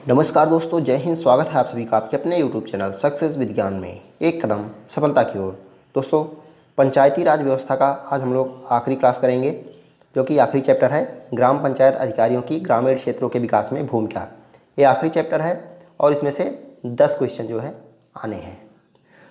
नमस्कार दोस्तों, जय हिंद। स्वागत है आप सभी का आपके अपने YouTube चैनल सक्सेस विज्ञान में एक कदम सफलता की ओर। दोस्तों, पंचायती राज व्यवस्था का आज हम लोग आखिरी क्लास करेंगे, जो कि आखिरी चैप्टर है ग्राम पंचायत अधिकारियों की ग्रामीण क्षेत्रों के विकास में भूमिका। ये आखिरी चैप्टर है और इसमें से 10 क्वेश्चन जो है आने हैं।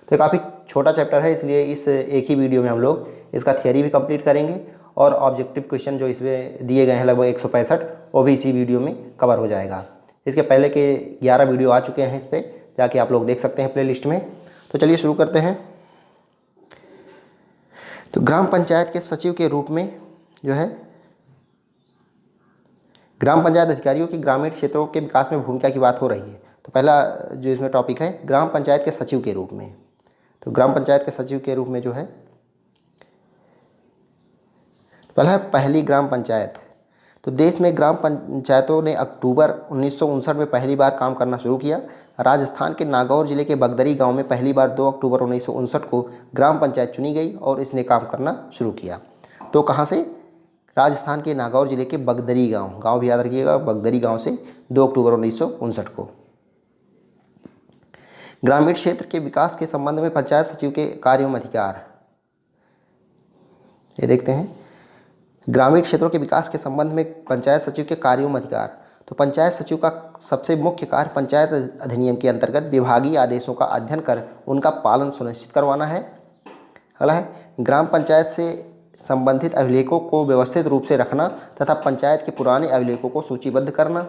तो काफ़ी छोटा चैप्टर है, इसलिए इस एक ही वीडियो में हम लोग इसका थियरी भी कंप्लीट करेंगे और ऑब्जेक्टिव क्वेश्चन जो इसमें दिए गए हैं लगभग 165, वो भी इसी वीडियो में कवर हो जाएगा। इसके पहले के 11 वीडियो आ चुके हैं, इस पर जाके आप लोग देख सकते हैं प्लेलिस्ट में। तो चलिए शुरू करते हैं। तो ग्राम पंचायत के सचिव के रूप में जो है ग्राम पंचायत अधिकारियों की ग्रामीण क्षेत्रों के विकास में भूमिका की बात हो रही है। तो पहला जो इसमें टॉपिक है ग्राम पंचायत के सचिव के रूप में। तो ग्राम पंचायत के सचिव के रूप में जो है पहला है पहली ग्राम पंचायत। तो देश में ग्राम पंचायतों ने अक्टूबर 1959 में पहली बार काम करना शुरू किया। राजस्थान के नागौर जिले के बगदरी गांव में पहली बार 2 अक्टूबर 1959 को ग्राम पंचायत चुनी गई और इसने काम करना शुरू किया। तो कहाँ से? राजस्थान के नागौर जिले के बगदरी गांव भी याद रखिएगा, बगदरी गांव से 2 अक्टूबर 1959 को। ग्रामीण क्षेत्र के विकास के संबंध में पंचायत सचिव के कार्य एवं अधिकार, ये देखते हैं। ग्रामीण क्षेत्रों के विकास के संबंध में पंचायत सचिव के कार्यों में अधिकार। तो पंचायत सचिव का सबसे मुख्य कार्य पंचायत अधिनियम के अंतर्गत विभागीय आदेशों का अध्ययन कर उनका पालन सुनिश्चित करवाना है। अगला है ग्राम पंचायत से संबंधित अभिलेखों को व्यवस्थित रूप से रखना तथा पंचायत के पुराने अभिलेखों को सूचीबद्ध करना।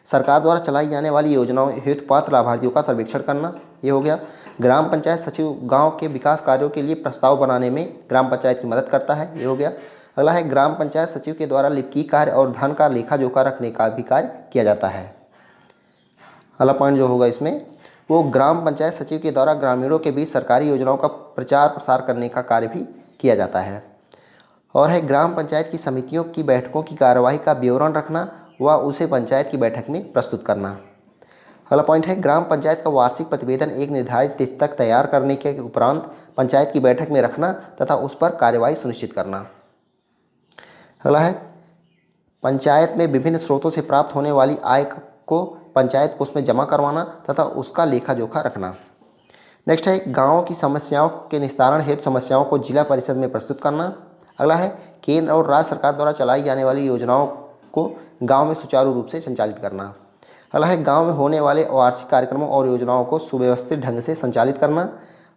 सरकार द्वारा चलाई जाने वाली योजनाओं हेतु पात्र लाभार्थियों का सर्वेक्षण करना, ये हो गया। ग्राम पंचायत सचिव गाँव के विकास कार्यों के लिए प्रस्ताव बनाने में ग्राम पंचायत की मदद करता है, ये हो गया। अगला है ग्राम पंचायत सचिव के द्वारा लिपिकी कार्य और धन का लेखा जोखा रखने का भी कार्य किया जाता है। अगला पॉइंट जो होगा इसमें वो ग्राम पंचायत सचिव के द्वारा ग्रामीणों के बीच सरकारी योजनाओं का प्रचार प्रसार करने का कार्य भी किया जाता है। और है ग्राम पंचायत की समितियों की बैठकों की कार्यवाही का विवरण रखना व उसे पंचायत की बैठक में प्रस्तुत करना। अगला पॉइंट है ग्राम पंचायत का वार्षिक प्रतिवेदन एक निर्धारित तिथि तक तैयार करने के उपरांत पंचायत की बैठक में रखना तथा उस पर कार्यवाही सुनिश्चित करना। अगला है पंचायत में विभिन्न स्रोतों से प्राप्त होने वाली आय को पंचायत कोष में जमा करवाना तथा उसका लेखा जोखा रखना। नेक्स्ट है गांवों की समस्याओं के निस्तारण हेतु समस्याओं को जिला परिषद में प्रस्तुत करना। अगला है केंद्र और राज्य सरकार द्वारा चलाई जाने वाली योजनाओं को गांव में सुचारू रूप से संचालित करना। अगला है गांव में होने वाले वार्षिक कार्यक्रमों और योजनाओं को सुव्यवस्थित ढंग से संचालित करना।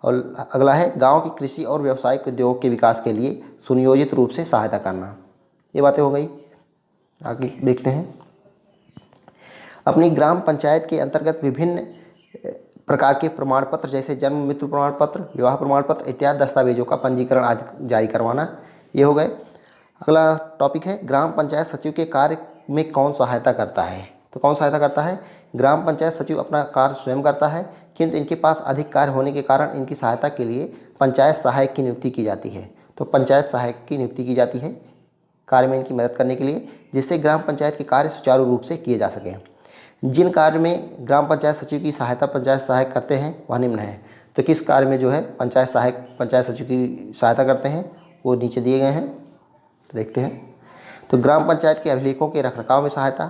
और अगला है गांव की कृषि और व्यावसायिक उद्योग के विकास के लिए सुनियोजित रूप से सहायता करना। ये बातें हो गई। आगे देखते हैं। अपनी ग्राम पंचायत के अंतर्गत विभिन्न प्रकार के प्रमाण पत्र जैसे जन्म मृत्यु प्रमाण पत्र, विवाह प्रमाण पत्र इत्यादि दस्तावेजों का पंजीकरण आदि जारी करवाना, ये हो गए। अगला टॉपिक है ग्राम पंचायत सचिव के कार्य में कौन सहायता करता है। तो कौन सहायता करता है? ग्राम पंचायत सचिव अपना कार्य स्वयं करता है, किंतु इनके पास अधिक कार्य होने के कारण इनकी सहायता के लिए पंचायत सहायक की नियुक्ति की जाती है। तो पंचायत सहायक की नियुक्ति की जाती है कार्य में इनकी मदद करने के लिए, जिससे ग्राम पंचायत के कार्य सुचारू रूप से किए जा सकें। जिन कार्य में ग्राम पंचायत सचिव की सहायता पंचायत सहायक करते हैं वह निम्न है। तो किस कार्य में जो है पंचायत सहायक पंचायत सचिव की सहायता करते हैं वो नीचे दिए गए हैं, तो देखते हैं। तो ग्राम पंचायत के अभिलेखों के रखरखाव में सहायता,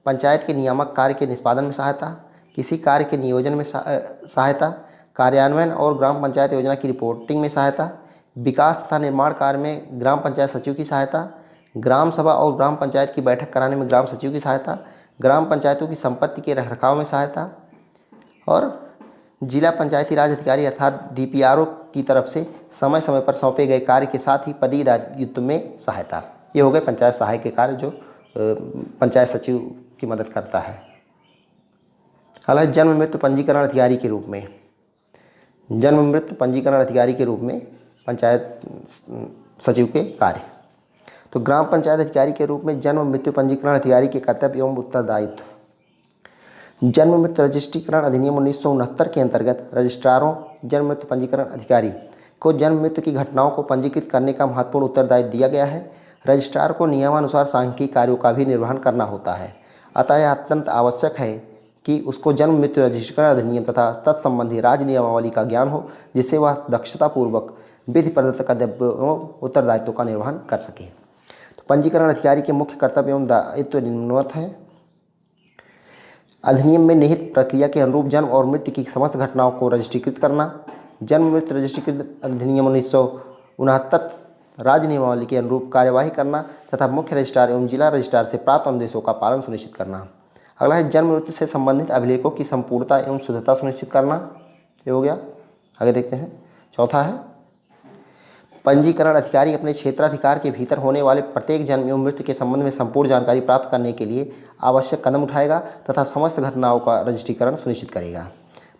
पंचायत के नियामक कार्य के निष्पादन में सहायता, किसी कार्य के नियोजन में सहायता, कार्यान्वयन और ग्राम पंचायत योजना की रिपोर्टिंग में सहायता, विकास तथा निर्माण कार्य में ग्राम पंचायत सचिव की सहायता, ग्राम सभा और ग्राम पंचायत की बैठक कराने में ग्राम सचिव की सहायता, ग्राम पंचायतों की संपत्ति के रखरखाव में सहायता और जिला पंचायती राज अधिकारी अर्थात डीपीआरओ की तरफ से समय समय पर सौंपे गए कार्य के साथ ही पदीय दायित्व में सहायता। ये हो गए पंचायत सहायक के कार्य जो पंचायत सचिव की मदद करता है। हालांकि जन्म मृत्यु पंजीकरण अधिकारी के रूप में, जन्म मृत्यु पंजीकरण अधिकारी के रूप में पंचायत सचिव के कार्य। तो ग्राम पंचायत अधिकारी के रूप में जन्म मृत्यु पंजीकरण अधिकारी के कर्तव्य एवं उत्तरदायित्व। जन्म मृत्यु रजिस्ट्रीकरण अधिनियम 1969 के अंतर्गत रजिस्ट्रारों जन्म मृत्यु पंजीकरण अधिकारी को जन्म मृत्यु की घटनाओं को पंजीकृत करने का महत्वपूर्ण उत्तरदायित्व दिया गया है। रजिस्ट्रार को नियमानुसार सांख्यिकी कार्यों का भी निर्वहन करना होता है। अतः यह अत्यंत आवश्यक है कि उसको जन्म मृत्यु रजिस्ट्रीकरण अधिनियम तथा तत्संबंधी राज्य नियमावली का ज्ञान हो, जिससे वह दक्षतापूर्वक विधि प्रदत्त कर्तव्यों एवं उत्तरदायित्वों का निर्वहन कर सके। तो पंजीकरण अधिकारी के मुख्य कर्तव्य एवं दायित्व निम्नवत हैं। अधिनियम में निहित प्रक्रिया के अनुरूप जन्म और मृत्यु की समस्त घटनाओं को रजिस्ट्रीकृत करना। जन्म मृत्यु रजिस्ट्रीकृत अधिनियम 1969 राज्य नियमावली के अनुरूप कार्यवाही करना तथा मुख्य रजिस्ट्रार एवं जिला रजिस्ट्रार से प्राप्त अनुदेशों का पालन सुनिश्चित करना। अगला है जन्म मृत्यु से संबंधित अभिलेखों की संपूर्णता एवं शुद्धता सुनिश्चित करना। ये हो गया। आगे देखते हैं। चौथा है पंजीकरण अधिकारी अपने क्षेत्राधिकार के भीतर होने वाले प्रत्येक जन्म एवं मृत्यु के संबंध में संपूर्ण जानकारी प्राप्त करने के लिए आवश्यक कदम उठाएगा तथा समस्त घटनाओं का रजिस्ट्रीकरण सुनिश्चित करेगा।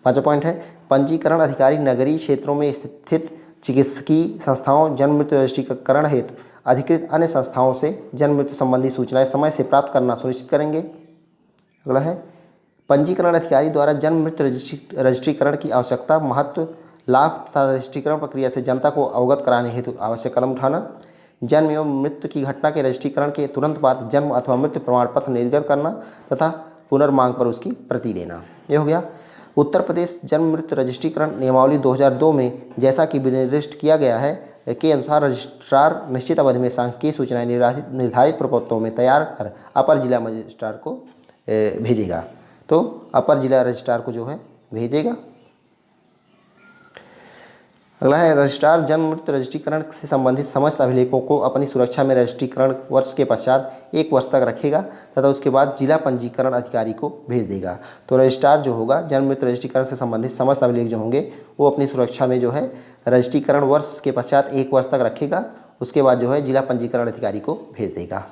पांचवा पॉइंट है पंजीकरण अधिकारी नगरीय क्षेत्रों में स्थित चिकित्सकीय संस्थाओं जन्म मृत्यु रजिस्ट्रीकरण हेतु अधिकृत अन्य संस्थाओं से जन्म मृत्यु संबंधी सूचनाएं समय से प्राप्त करना सुनिश्चित करेंगे। अगला है पंजीकरण अधिकारी द्वारा जन्म मृत्यु रजिस्ट्रीकरण की आवश्यकता, महत्व, लाभ तथा रजिस्ट्रीकरण प्रक्रिया से जनता को अवगत कराने हेतु आवश्यक कदम उठाना। जन्म एवं मृत्यु की घटना के रजिस्ट्रीकरण के तुरंत बाद जन्म अथवा मृत्यु प्रमाण पत्र निर्गत करना तथा पुनर्मांग पर उसकी प्रति देना। यह हो गया। उत्तर प्रदेश जन्म मृत्यु रजिस्ट्रीकरण नियमावली 2002 में जैसा कि निर्दिष्ट किया गया है के अनुसार रजिस्ट्रार निश्चित अवधि में सांख्यिकीय सूचनाएं निर्धारित प्रपत्रों में तैयार कर अपर जिला मजिस्ट्रार को भेजेगा। तो अपर जिला रजिस्ट्रार को जो है भेजेगा। अगला है रजिस्ट्रार जन्म मृत्यु रजिस्ट्रीकरण से संबंधित समस्त अभिलेखों को अपनी सुरक्षा में रजिस्ट्रीकरण वर्ष के पश्चात 1 वर्ष तक रखेगा तथा उसके बाद जिला पंजीकरण अधिकारी को भेज देगा। तो रजिस्ट्रार जो होगा जन्म मृत्यु रजिस्ट्रीकरण से संबंधित समस्त अभिलेख जो होंगे वो अपनी सुरक्षा में जो है रजिस्ट्रीकरण वर्ष के पश्चात 1 वर्ष तक रखेगा। उसके बाद जो है जिला पंजीकरण अधिकारी को भेज देगा।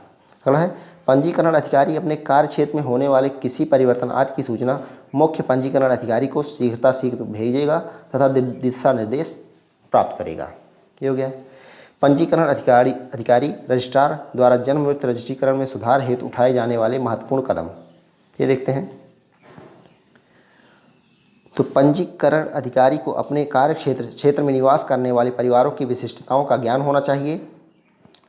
अगला है पंजीकरण अधिकारी अपने कार्य क्षेत्र में होने वाले किसी परिवर्तन आदि की सूचना मुख्य पंजीकरण अधिकारी को शीघ्र भेजेगा तथा दिशा निर्देश प्राप्त करेगा। ये हो गया है। पंजीकरण अधिकारी रजिस्ट्रार द्वारा जन्म मृत्यु रजिस्ट्रीकरण में सुधार हेतु उठाए जाने वाले महत्वपूर्ण कदम ये देखते हैं। तो पंजीकरण अधिकारी को अपने कार्य क्षेत्र में निवास करने वाले परिवारों की विशिष्टताओं का ज्ञान होना चाहिए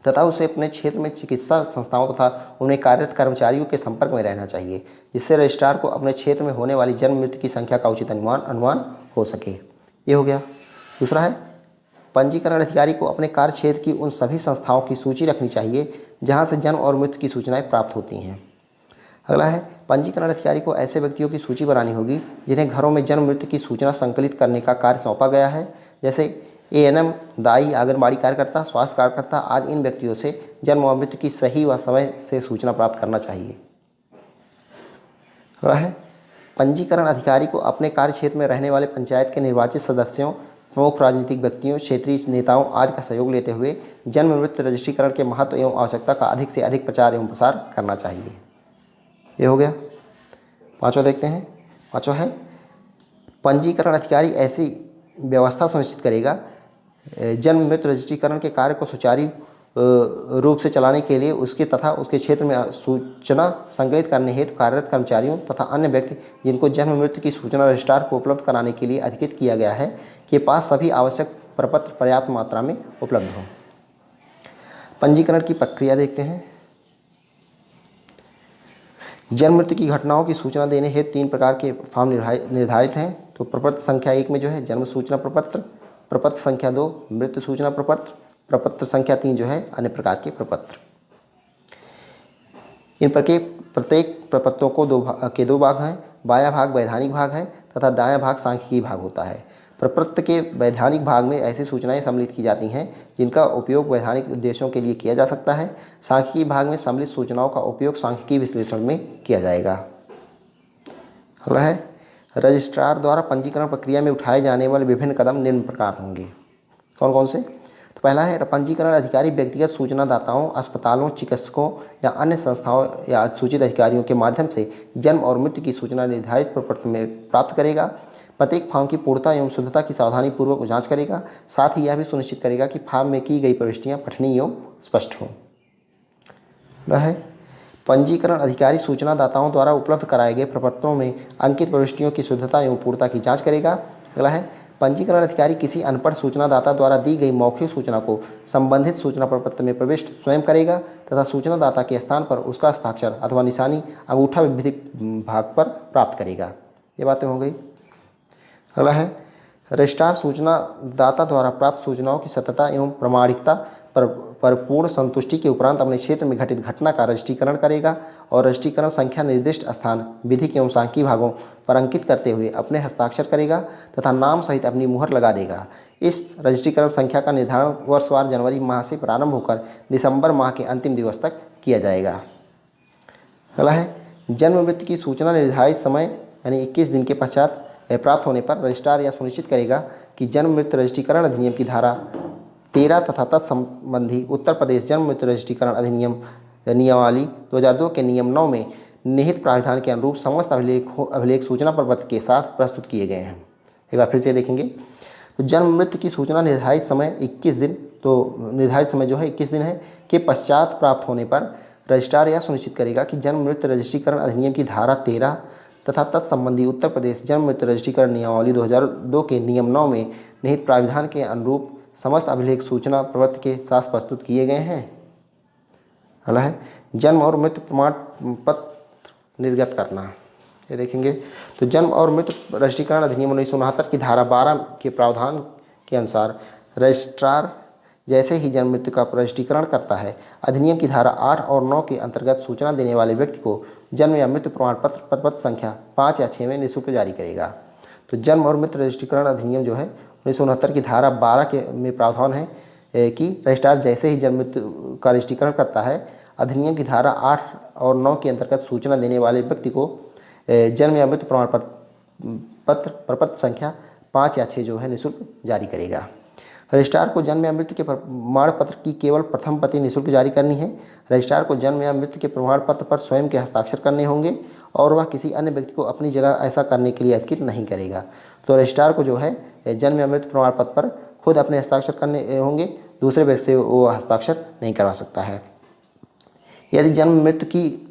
तथा उसे अपने क्षेत्र में चिकित्सा संस्थाओं तथा उन्हें कार्यरत कर्मचारियों के संपर्क में रहना चाहिए, जिससे रजिस्ट्रार को अपने क्षेत्र में होने वाली जन्म मृत्यु की संख्या का उचित अनुमान हो सके। ये हो गया। दूसरा है पंजीकरण अधिकारी को अपने कार्य क्षेत्र की उन सभी संस्थाओं की सूची रखनी चाहिए जहां से जन्म और मृत्यु की सूचनाएं प्राप्त होती हैं। अगला है पंजीकरण अधिकारी को ऐसे व्यक्तियों की सूची बनानी होगी जिन्हें घरों में जन्म मृत्यु की सूचना संकलित करने का कार्य सौंपा गया है, जैसे एएनएम, दाई, आंगनबाड़ी कार्यकर्ता, स्वास्थ्य कार्यकर्ता आदि। इन व्यक्तियों से जन्म और मृत्यु की सही व समय से सूचना प्राप्त करना चाहिए। अगला है पंजीकरण अधिकारी को अपने कार्य क्षेत्र में रहने वाले पंचायत के निर्वाचित सदस्यों, प्रमुख राजनीतिक व्यक्तियों, क्षेत्रीय नेताओं आदि का सहयोग लेते हुए जन्म मृत्यु रजिस्ट्रीकरण के महत्व एवं आवश्यकता का अधिक से अधिक प्रचार एवं प्रसार करना चाहिए। ये हो गया। पांचवा देखते हैं। पांचवा है पंजीकरण अधिकारी ऐसी व्यवस्था सुनिश्चित करेगा जन्म मृत्यु रजिस्ट्रीकरण के कार्य को सुचारू रूप से चलाने के लिए उसके तथा उसके क्षेत्र में सूचना संकलित करने हेतु कार्यरत कर्मचारियों तथा अन्य व्यक्ति जिनको जन्म मृत्यु की सूचना रजिस्ट्रार को उपलब्ध कराने के लिए अधिकृत किया गया है के पास सभी आवश्यक प्रपत्र पर्याप्त मात्रा में उपलब्ध हों। पंजीकरण की प्रक्रिया देखते हैं। जन्म मृत्यु की घटनाओं की सूचना देने हेतु 3 प्रकार के फॉर्म निर्धारित हैं। तो प्रपत्र संख्या 1 में जो है जन्म सूचना प्रपत्र, प्रपत्र संख्या 2 मृत्यु सूचना प्रपत्र, प्रपत्र संख्या 3 जो है अन्य प्रकार के प्रपत्र। इन प्रत्येक प्रपत्रों को दो भाग हैं। बायां भाग वैधानिक भाग है तथा दायां भाग सांख्यिकीय भाग होता है। प्रपत्र के वैधानिक भाग में ऐसी सूचनाएं सम्मिलित की जाती हैं जिनका उपयोग वैधानिक उद्देश्यों के लिए किया जा सकता है। सांख्यिकीय भाग में सम्मिलित सूचनाओं का उपयोग सांख्यिकीय विश्लेषण में किया जाएगा। अगला है रजिस्ट्रार द्वारा पंजीकरण प्रक्रिया में उठाए जाने वाले विभिन्न कदम निम्न प्रकार होंगे। कौन कौन से? तो पहला है पंजीकरण अधिकारी व्यक्तिगत सूचनादाताओं, अस्पतालों, चिकित्सकों या अन्य संस्थाओं या सूचित अधिकारियों के माध्यम से जन्म और मृत्यु की सूचना निर्धारित प्रपत्र में प्राप्त करेगा। प्रत्येक फॉर्म की पूर्णता एवं शुद्धता की सावधानीपूर्वक जांच करेगा। साथ ही यह भी सुनिश्चित करेगा कि फॉर्म में की गई प्रविष्टियां पठनीय एवं स्पष्ट हों। है पंजीकरण अधिकारी सूचनादाताओं द्वारा उपलब्ध कराए गए प्रपत्रों में अंकित प्रविष्टियों की शुद्धता एवं पूर्णता की जांच करेगा। अगला है पंजीकरण अधिकारी किसी अनपढ़ सूचनादाता द्वारा दी गई मौखिक सूचना को संबंधित सूचना प्रपत्र में प्रविष्ट स्वयं करेगा तथा सूचनादाता के स्थान पर उसका हस्ताक्षर अथवा निशानी अंगूठा विधिक भाग पर प्राप्त करेगा। ये बातें हो गई। अगला है रजिस्ट्रार सूचनादाता द्वारा प्राप्त सूचनाओं की सत्यता एवं प्रामाणिकता पर पूर्ण संतुष्टि के उपरांत अपने क्षेत्र में घटित घटना का रजिस्ट्रीकरण करेगा और रजिस्ट्रीकरण संख्या निर्दिष्ट स्थान, विधिक एवं सांख्यिकी भागों पर अंकित करते हुए अपने हस्ताक्षर करेगा तथा नाम सहित अपनी मुहर लगा देगा। इस रजिस्ट्रीकरण संख्या का निर्धारण वर्षवार जनवरी माह से प्रारंभ होकर दिसंबर माह के अंतिम दिवस तक किया जाएगा। अगला है जन्म मृत्यु की सूचना निर्धारित समय यानी 21 दिन के पश्चात प्राप्त होने पर रजिस्ट्रार यह सुनिश्चित करेगा कि जन्म मृत्यु रजिस्ट्रीकरण अधिनियम की धारा 13 तथा तत्संबंधी उत्तर प्रदेश जन्म मृत्यु रजिस्ट्रीकरण अधिनियम नियमावली 2002 के नियम 9 में निहित प्रावधान के अनुरूप समस्त अभिलेख सूचना प्रपत्र के साथ प्रस्तुत किए गए हैं। एक बार फिर से देखेंगे तो जन्म मृत्यु की सूचना निर्धारित समय 21 दिन, तो निर्धारित समय जो है 21 दिन है के पश्चात प्राप्त होने पर रजिस्ट्रार यह सुनिश्चित करेगा कि जन्म मृत्यु रजिस्ट्रीकरण अधिनियम की धारा 13 तथा तत्संबंधी उत्तर प्रदेश जन्म मृत्यु रजिस्ट्रीकरण नियमावली 2002 के नियम 9 में निहित प्राविधान के अनुरूप समस्त अभिलेख सूचना प्रपत्र के साथ प्रस्तुत किए गए हैं। अगला है जन्म और मृत्यु प्रमाण पत्र निर्गत करना। ये देखेंगे तो जन्म और मृत्यु रजिस्ट्रीकरण अधिनियम 1969 की धारा 12 के प्रावधान के अनुसार रजिस्ट्रार जैसे ही जन्म मृत्यु का रजिस्ट्रीकरण करता है, अधिनियम की धारा 8 और 9 के अंतर्गत सूचना देने वाले व्यक्ति को जन्म या मृत्यु प्रमाण पत्र पत्र संख्या 5 या 6 में निःशुल्क जारी करेगा। तो जन्म और मृत्यु रजिस्ट्रीकरण अधिनियम जो है 1969 की धारा 12 के में प्रावधान है कि रजिस्ट्रार जैसे ही जन्म मृत्यु का रजिस्ट्रीकरण करता है, अधिनियम की धारा 8 और 9 के अंतर्गत सूचना देने वाले व्यक्ति को जन्म या मृत्यु प्रमाण पत्र प्रपत्र संख्या 5 या 6 जो है निःशुल्क जारी करेगा। रजिस्ट्रार को जन्म या मृत्यु के प्रमाण पत्र की केवल प्रथम प्रति निःशुल्क जारी करनी है। रजिस्ट्रार को जन्म या मृत्यु के प्रमाण पत्र पर स्वयं के हस्ताक्षर करने होंगे और वह किसी अन्य व्यक्ति को अपनी जगह ऐसा करने के लिए अधिकृत नहीं करेगा। तो रजिस्ट्रार को जो है जन्म या मृत्यु प्रमाण पत्र पर खुद अपने हस्ताक्षर करने होंगे, दूसरे व्यक्ति से वो हस्ताक्षर नहीं करवा सकता है। यदि जन्म मृत्यु की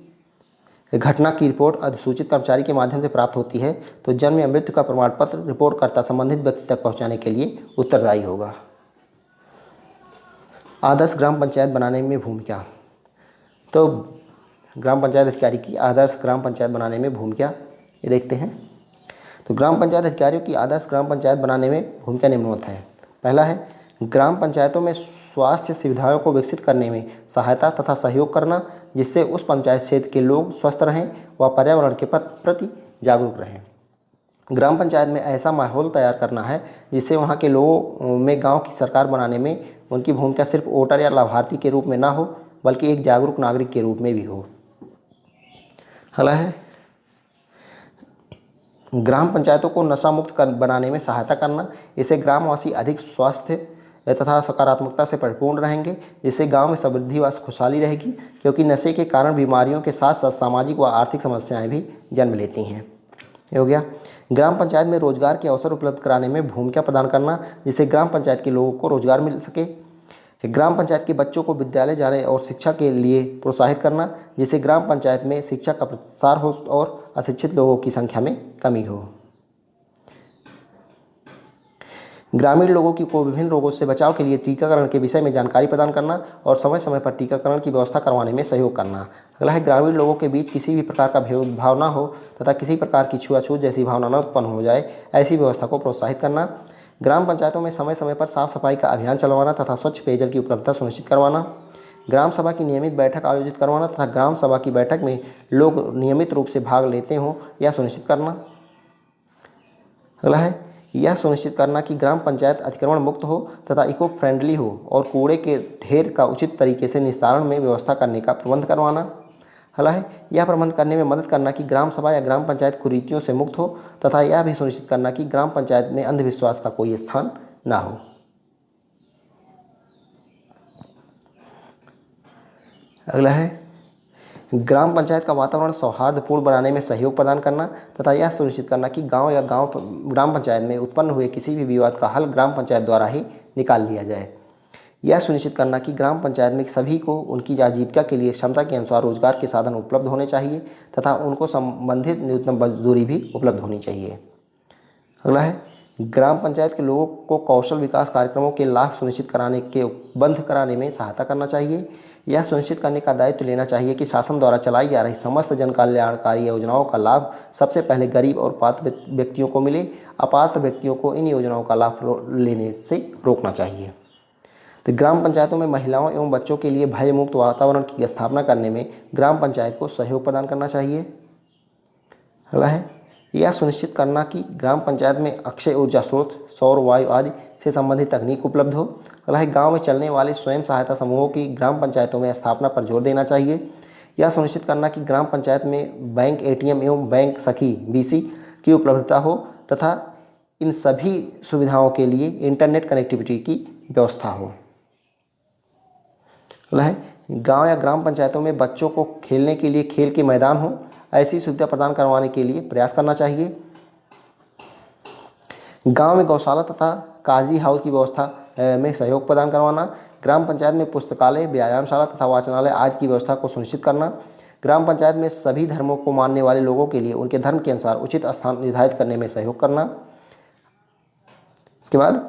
घटना की रिपोर्ट अधिसूचित कर्मचारी के माध्यम से प्राप्त होती है तो जन्म या मृत्यु का प्रमाण पत्र रिपोर्टकर्ता संबंधित व्यक्ति तक पहुंचाने के लिए उत्तरदायी होगा। आदर्श ग्राम पंचायत बनाने में भूमिका। तो ग्राम पंचायत अधिकारी की आदर्श ग्राम पंचायत बनाने में भूमिका ये देखते हैं। तो ग्राम पंचायत अधिकारियों की आदर्श ग्राम पंचायत बनाने में भूमिका निम्नवत है। पहला है ग्राम पंचायतों में स्वास्थ्य सुविधाओं को विकसित करने में सहायता तथा सहयोग करना, जिससे उस पंचायत क्षेत्र के लोग स्वस्थ रहें व पर्यावरण के प्रति जागरूक रहें। ग्राम पंचायत में ऐसा माहौल तैयार करना है जिससे वहाँ के लोगों में गांव की सरकार बनाने में उनकी भूमिका सिर्फ वोटर या लाभार्थी के रूप में ना हो, बल्कि एक जागरूक नागरिक के रूप में भी हो। अगला है ग्राम पंचायतों को नशा मुक्त बनाने में सहायता करना, इससे ग्रामवासी अधिक स्वस्थ तथा सकारात्मकता से परिपूर्ण रहेंगे, जिससे गांव में समृद्धि व खुशहाली रहेगी, क्योंकि नशे के कारण बीमारियों के साथ साथ सामाजिक व आर्थिक समस्याएं भी जन्म लेती हैं। ये हो गया। ग्राम पंचायत में रोजगार के अवसर उपलब्ध कराने में भूमिका प्रदान करना, जिससे ग्राम पंचायत के लोगों को रोजगार मिल सके। ग्राम पंचायत के बच्चों को विद्यालय जाने और शिक्षा के लिए प्रोत्साहित करना, जिससे ग्राम पंचायत में शिक्षा का प्रसार हो और अशिक्षित लोगों की संख्या में कमी हो। ग्रामीण लोगों को विभिन्न रोगों से बचाव के लिए टीकाकरण के विषय में जानकारी प्रदान करना और समय समय पर टीकाकरण की व्यवस्था करवाने में सहयोग करना। अगला है ग्रामीण लोगों के बीच किसी भी प्रकार का भेदभाव न हो तथा किसी प्रकार की छुआछूत जैसी भावना न उत्पन्न हो जाए, ऐसी व्यवस्था को प्रोत्साहित करना। ग्राम पंचायतों में समय समय पर साफ सफाई का अभियान चलवाना तथा स्वच्छ पेयजल की उपलब्धता सुनिश्चित करवाना। ग्राम सभा की नियमित बैठक आयोजित करवाना तथा ग्राम सभा की बैठक में लोग नियमित रूप से भाग लेते हों यह सुनिश्चित करना। अगला है यह सुनिश्चित करना कि ग्राम पंचायत अतिक्रमण मुक्त हो तथा इको फ्रेंडली हो और कूड़े के ढेर का उचित तरीके से निस्तारण में व्यवस्था करने का प्रबंध करवाना। अगला है यह प्रबंध करने में मदद करना कि ग्राम सभा या ग्राम पंचायत कुरीतियों से मुक्त हो तथा यह भी सुनिश्चित करना कि ग्राम पंचायत में अंधविश्वास का कोई स्थान ना हो। अगला है ग्राम पंचायत का वातावरण सौहार्दपूर्ण बनाने में सहयोग प्रदान करना तथा यह सुनिश्चित करना कि ग्राम पंचायत में उत्पन्न हुए किसी भी विवाद का हल ग्राम पंचायत द्वारा ही निकाल लिया जाए। यह सुनिश्चित करना कि ग्राम पंचायत में सभी को उनकी आजीविका के लिए क्षमता के अनुसार रोजगार के साधन उपलब्ध होने चाहिए तथा उनको संबंधित न्यूनतम मजदूरी भी उपलब्ध होनी चाहिए। अगला है ग्राम पंचायत के लोगों को कौशल विकास कार्यक्रमों के लाभ सुनिश्चित कराने के बंद कराने में सहायता करना चाहिए। यह सुनिश्चित करने का दायित्व लेना चाहिए कि शासन द्वारा चलाई जा रही समस्त जन कल्याणकारी योजनाओं का लाभ सबसे पहले गरीब और पात्र व्यक्तियों को मिले। अपात्र व्यक्तियों को इन योजनाओं का लाभ लेने से रोकना चाहिए तो ग्राम पंचायतों में महिलाओं एवं बच्चों के लिए भयमुक्त वातावरण की स्थापना करने में ग्राम पंचायत को सहयोग प्रदान करना चाहिए। अगला है, यह सुनिश्चित करना कि ग्राम पंचायत में अक्षय ऊर्जा स्रोत, सौर, वायु आदि से संबंधित तकनीक उपलब्ध हो। अगला है, गाँव में चलने वाले स्वयं सहायता समूहों की ग्राम पंचायतों में स्थापना पर जोर देना चाहिए। यह सुनिश्चित करना कि ग्राम पंचायत में बैंक, एटीएम एवं बैंक सखी बीसी की उपलब्धता हो तथा इन सभी सुविधाओं के लिए इंटरनेट कनेक्टिविटी की व्यवस्था हो। अगला है, गांव या ग्राम पंचायतों में बच्चों को खेलने के लिए खेल के मैदान हो, ऐसी सुविधा प्रदान करवाने के लिए प्रयास करना चाहिए। गांव में गौशाला तथा काजी हाउस की व्यवस्था में सहयोग प्रदान करवाना। ग्राम पंचायत में पुस्तकालय, व्यायामशाला तथा वाचनालय आदि की व्यवस्था को सुनिश्चित करना। ग्राम पंचायत में सभी धर्मों को मानने वाले लोगों के लिए उनके धर्म के अनुसार उचित स्थान निर्धारित करने में सहयोग करना। इसके बाद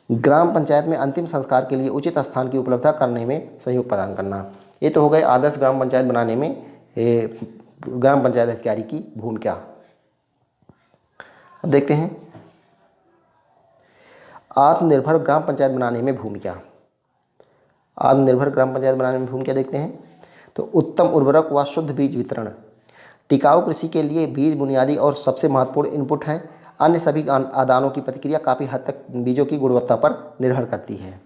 ग्राम पंचायत में अंतिम संस्कार के लिए उचित स्थान की उपलब्धता करने में सहयोग प्रदान करना। ये तो हो गए आदर्श ग्राम पंचायत बनाने में ग्राम पंचायत अधिकारी की भूमिका। अब देखते हैं आत्मनिर्भर ग्राम पंचायत बनाने में भूमिका। आत्मनिर्भर ग्राम पंचायत बनाने में भूमिका देखते हैं। तो उत्तम उर्वरक व शुद्ध बीज वितरण। टिकाऊ कृषि के लिए बीज बुनियादी और सबसे महत्वपूर्ण इनपुट है। अन्य सभी आदानों की प्रतिक्रिया काफ़ी हद तक बीजों की गुणवत्ता पर निर्भर करती है।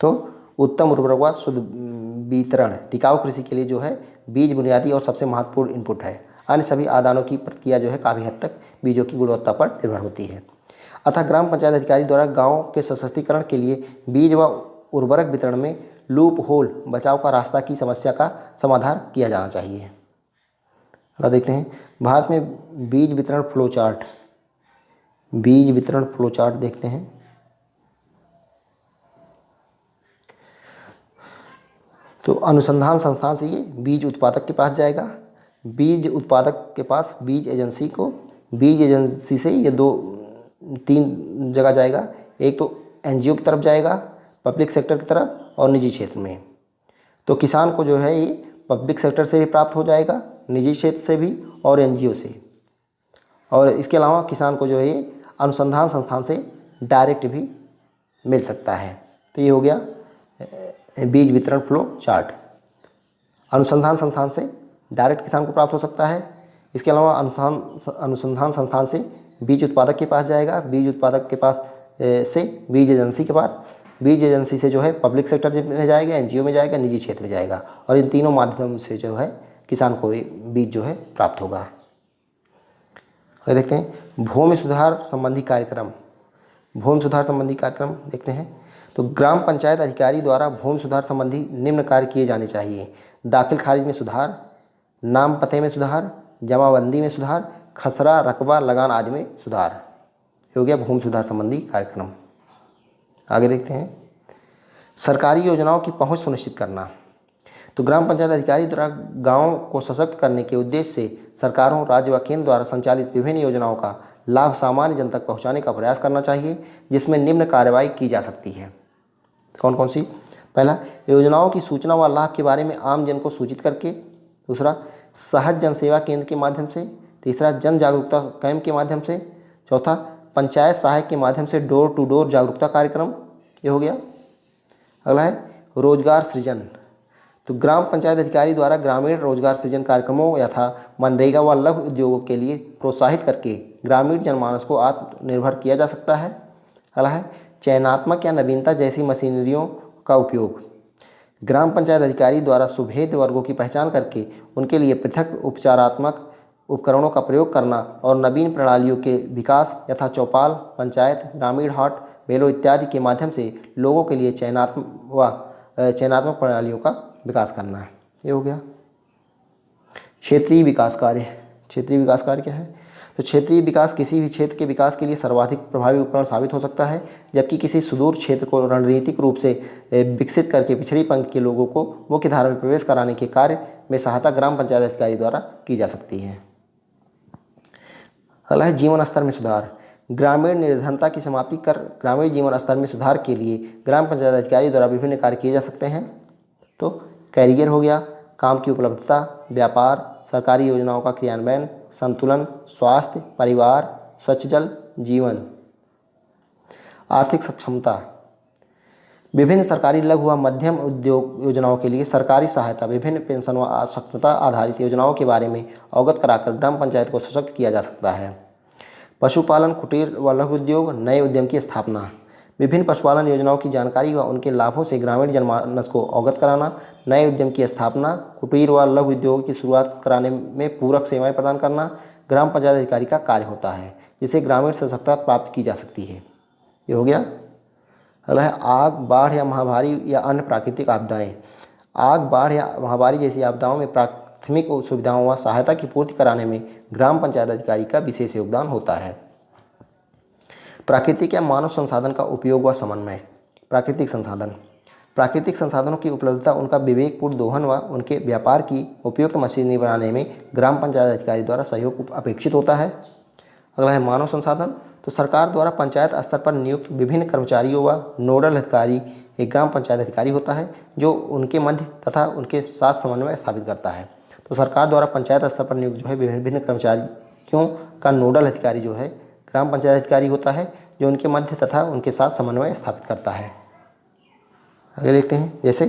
तो उत्तम उर्वरक व शुद्ध वितरण टिकाऊ कृषि के लिए जो है बीज बुनियादी और सबसे महत्वपूर्ण इनपुट है। अन्य सभी आदानों की प्रतिक्रिया जो है काफ़ी हद तक बीजों की गुणवत्ता पर निर्भर होती है। अतः ग्राम पंचायत अधिकारी द्वारा गाँव के सशक्तिकरण के लिए बीज व उर्वरक वितरण में लूप होल, बचाव का रास्ता की समस्या का समाधान किया जाना चाहिए। अगला देखते हैं भारत में बीज वितरण फ्लो चार्ट। बीज वितरण फ्लो चार्ट देखते हैं। तो अनुसंधान संस्थान से ये बीज उत्पादक के पास जाएगा, बीज उत्पादक के पास बीज एजेंसी को, बीज एजेंसी से ये 2-3 जगह जाएगा। एक तो एनजीओ की तरफ जाएगा, पब्लिक सेक्टर की तरफ और निजी क्षेत्र में। तो किसान को जो है ये पब्लिक सेक्टर से भी प्राप्त हो जाएगा, निजी क्षेत्र से भी और एनजीओ से। और इसके अलावा किसान को जो है ये अनुसंधान संस्थान से डायरेक्ट भी मिल सकता है। तो ये हो गया बीज वितरण फ्लो चार्ट। अनुसंधान संस्थान से डायरेक्ट किसान को प्राप्त हो सकता है। इसके अलावा अनुसंधान संस्थान से बीज उत्पादक के पास जाएगा, बीज उत्पादक के पास से बीज एजेंसी के पास, बीज एजेंसी से जो है पब्लिक सेक्टर में जाएगा, एनजीओ में जाएगा, निजी क्षेत्र में जाएगा। और इन तीनों माध्यम से जो है किसान को बीज जो है प्राप्त होगा। आगे देखते हैं भूमि सुधार संबंधी कार्यक्रम। भूमि सुधार संबंधी कार्यक्रम देखते हैं। तो ग्राम पंचायत अधिकारी द्वारा भूमि सुधार संबंधी निम्न कार्य किए जाने चाहिए। दाखिल खारिज में सुधार, नाम पते में सुधार, जमाबंदी में सुधार, खसरा, रकबा, लगान आदि में सुधार। ये हो गया भूमि सुधार संबंधी कार्यक्रम। आगे देखते हैं सरकारी योजनाओं की पहुंच सुनिश्चित करना। तो ग्राम पंचायत अधिकारी द्वारा गाँव को सशक्त करने के उद्देश्य से सरकारों, राज्य व केंद्र द्वारा संचालित विभिन्न योजनाओं का लाभ सामान्य जन तक पहुँचाने का प्रयास करना चाहिए, जिसमें निम्न कार्रवाई की जा सकती है। कौन कौन सी? पहला, योजनाओं की सूचना व लाभ के बारे में आम जन को सूचित करके। दूसरा, सहज जन सेवा केंद्र के माध्यम से। तीसरा, जन जागरूकता कैंप के माध्यम से। चौथा, पंचायत सहायक के माध्यम से डोर टू डोर जागरूकता कार्यक्रम। ये हो गया। अगला है रोजगार सृजन। तो ग्राम पंचायत अधिकारी द्वारा ग्रामीण रोजगार सृजन कार्यक्रमों यथा मनरेगा व लघु उद्योगों के लिए प्रोत्साहित करके ग्रामीण जनमानस को आत्मनिर्भर किया जा सकता है। अगला है चयनात्मक या नवीनता जैसी मशीनरियों का उपयोग। ग्राम पंचायत अधिकारी द्वारा सुभेद्य वर्गों की पहचान करके उनके लिए पृथक उपचारात्मक उपकरणों का प्रयोग करना और नवीन प्रणालियों के विकास यथा चौपाल, पंचायत, ग्रामीण हाट, मेलों इत्यादि के माध्यम से लोगों के लिए चयनात्मक प्रणालियों का विकास करना। ये हो गया। क्षेत्रीय विकास कार्य। क्षेत्रीय विकास कार्य क्या है? तो क्षेत्रीय विकास किसी भी क्षेत्र के विकास के लिए सर्वाधिक प्रभावी उपकरण साबित हो सकता है, जबकि किसी सुदूर क्षेत्र को रणनीतिक रूप से विकसित करके पिछड़ी पंक्ति के लोगों को मुख्य धारा में प्रवेश कराने के कार्य में सहायता ग्राम पंचायत अधिकारी द्वारा की जा सकती है। अगला है जीवन स्तर में सुधार। ग्रामीण निर्धनता की समाप्ति कर ग्रामीण जीवन स्तर में सुधार के लिए ग्राम पंचायत अधिकारी द्वारा विभिन्न कार्य किए जा सकते हैं। तो कैरियर हो गया, काम की उपलब्धता, व्यापार, सरकारी योजनाओं का क्रियान्वयन, संतुलन, स्वास्थ्य, परिवार, स्वच्छ जल, जीवन। आर्थिक सक्षमता। विभिन्न सरकारी लघु व मध्यम उद्योग योजनाओं के लिए सरकारी सहायता, विभिन्न पेंशन व आवश्यकता आधारित योजनाओं के बारे में अवगत कराकर ग्राम पंचायत को सशक्त किया जा सकता है। पशुपालन, कुटीर व लघु उद्योग, नए उद्यम की स्थापना, विभिन्न पशुपालन योजनाओं की जानकारी व उनके लाभों से ग्रामीण जनमानस को अवगत कराना, नए उद्यम की स्थापना, कुटीर व लघु उद्योग की शुरुआत कराने में पूरक सेवाएं प्रदान करना ग्राम पंचायत अधिकारी का कार्य होता है, जिसे ग्रामीण सशक्तता प्राप्त की जा सकती है। ये हो गया। अगला है आग, बाढ़ या महामारी या अन्य प्राकृतिक आपदाएं। आग, बाढ़ या महामारी जैसी आपदाओं में प्राथमिक सुविधाओं व सहायता की पूर्ति कराने में ग्राम पंचायत अधिकारी का विशेष योगदान होता है। प्राकृतिक या मानव संसाधन का उपयोग व समन्वय। प्राकृतिक संसाधन, प्राकृतिक संसाधनों की उपलब्धता, उनका विवेकपूर्ण दोहन व उनके व्यापार की उपयुक्त मशीनरी बनाने में ग्राम पंचायत अधिकारी द्वारा सहयोग अपेक्षित होता है। अगला है मानव संसाधन। तो सरकार द्वारा पंचायत स्तर पर नियुक्त विभिन्न कर्मचारियों व नोडल अधिकारी एक ग्राम पंचायत अधिकारी होता है, जो उनके मध्य तथा उनके साथ समन्वय स्थापित करता है। तो सरकार द्वारा पंचायत स्तर पर नियुक्त जो है विभिन्न कर्मचारियों का नोडल अधिकारी जो है ग्राम पंचायत अधिकारी होता है, जो उनके मध्य तथा उनके साथ समन्वय स्थापित करता है। आगे देखते हैं जैसे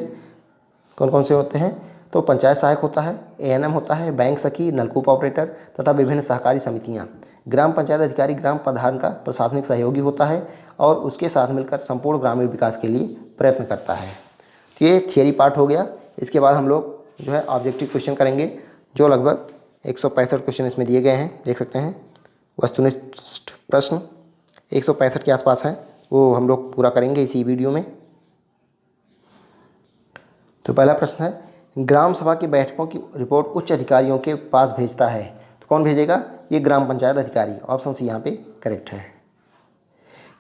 कौन कौन से होते हैं। तो पंचायत सहायक होता है, एएनएम होता है, बैंक सखी, नलकूप ऑपरेटर तथा विभिन्न सहकारी समितियां। ग्राम पंचायत अधिकारी ग्राम प्रधान का प्रशासनिक सहयोगी होता है और उसके साथ मिलकर संपूर्ण ग्रामीण विकास के लिए प्रयत्न करता है। तो ये थियरी पार्ट हो गया। इसके बाद हम लोग जो है ऑब्जेक्टिव क्वेश्चन करेंगे, जो लगभग 165 क्वेश्चन इसमें दिए गए हैं, देख सकते हैं। वस्तुनिष्ठ प्रश्न 165 के आसपास हैं, वो हम लोग पूरा करेंगे इसी वीडियो में। तो पहला प्रश्न है, ग्राम सभा की बैठकों की रिपोर्ट उच्च अधिकारियों के पास भेजता है, तो कौन भेजेगा? ये ग्राम पंचायत अधिकारी। ऑप्शन सी यहाँ पे करेक्ट है।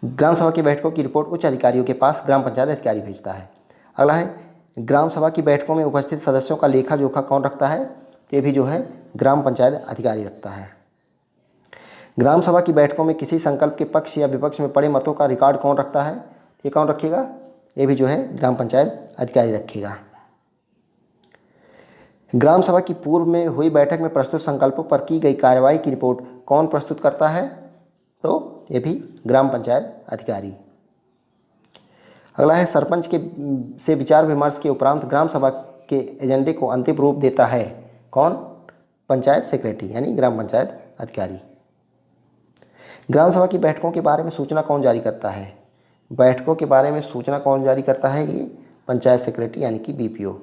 ग्राम सभा की बैठकों की रिपोर्ट उच्च अधिकारियों के पास ग्राम पंचायत अधिकारी भेजता है। अगला है, ग्राम सभा की बैठकों में उपस्थित सदस्यों का लेखा जोखा कौन रखता है? ये भी जो है ग्राम पंचायत अधिकारी रखता है। ग्राम सभा की बैठकों में किसी संकल्प के पक्ष या विपक्ष में पड़े मतों का रिकॉर्ड कौन रखता है? ये कौन रखेगा? ये भी जो है ग्राम पंचायत अधिकारी रखेगा। ग्राम सभा की पूर्व में हुई बैठक में प्रस्तुत संकल्पों पर की गई कार्रवाई की रिपोर्ट कौन प्रस्तुत करता है? तो ये भी ग्राम पंचायत अधिकारी। अगला है, सरपंच के से विचार विमर्श के उपरांत ग्राम सभा के एजेंडे को अंतिम रूप देता है कौन? पंचायत सेक्रेटरी यानी ग्राम पंचायत अधिकारी। ग्राम सभा की बैठकों के बारे में सूचना कौन जारी करता है? बैठकों के बारे में सूचना कौन जारी करता है? ये पंचायत सेक्रेटरी यानी कि बीपीओ।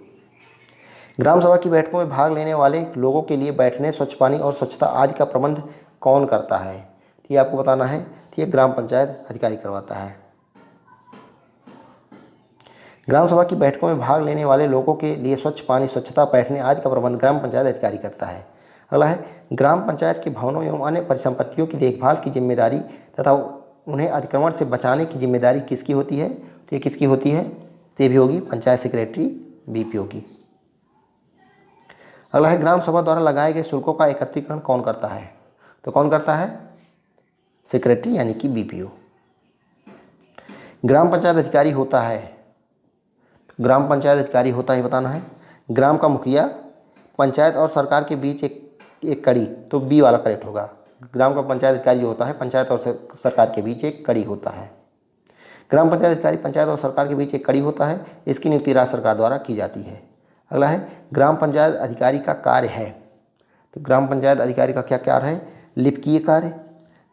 ग्राम सभा की बैठकों में भाग लेने वाले लोगों के लिए बैठने, स्वच्छ पानी और स्वच्छता आदि का प्रबंध कौन करता है? तो ये आपको बताना है। तो ये ग्राम पंचायत अधिकारी करवाता है। ग्राम सभा की बैठकों में भाग लेने वाले लोगों के लिए स्वच्छ पानी, स्वच्छता, बैठने आदि का प्रबंध ग्राम पंचायत अधिकारी करता है। अगला है, ग्राम पंचायत के भवनों एवं अन्य परिसंपत्तियों की देखभाल की जिम्मेदारी तथा उन्हें अतिक्रमण से बचाने की जिम्मेदारी किसकी होती है? तो ये किसकी होती है? तो ये भी होगी पंचायत सेक्रेटरी बीपीओ की। अगला है, ग्राम सभा द्वारा लगाए गए शुल्कों का एकत्रीकरण कौन करता है? तो कौन करता है? सेक्रेटरी यानी कि बीपीओ। ग्राम पंचायत अधिकारी होता है, ग्राम पंचायत अधिकारी होता है बताना है। ग्राम का मुखिया, पंचायत और सरकार के बीच एक कड़ी, तो बी वाला करेक्ट होगा। ग्राम का पंचायत अधिकारी जो होता है पंचायत और सरकार के बीच एक कड़ी होता है। ग्राम पंचायत अधिकारी पंचायत और सरकार के बीच एक कड़ी होता है। इसकी नियुक्ति राज्य सरकार द्वारा की जाती है। अगला है, ग्राम पंचायत अधिकारी का कार्य है। तो ग्राम पंचायत अधिकारी का क्या कार्य है? लिपिकीय कार्य,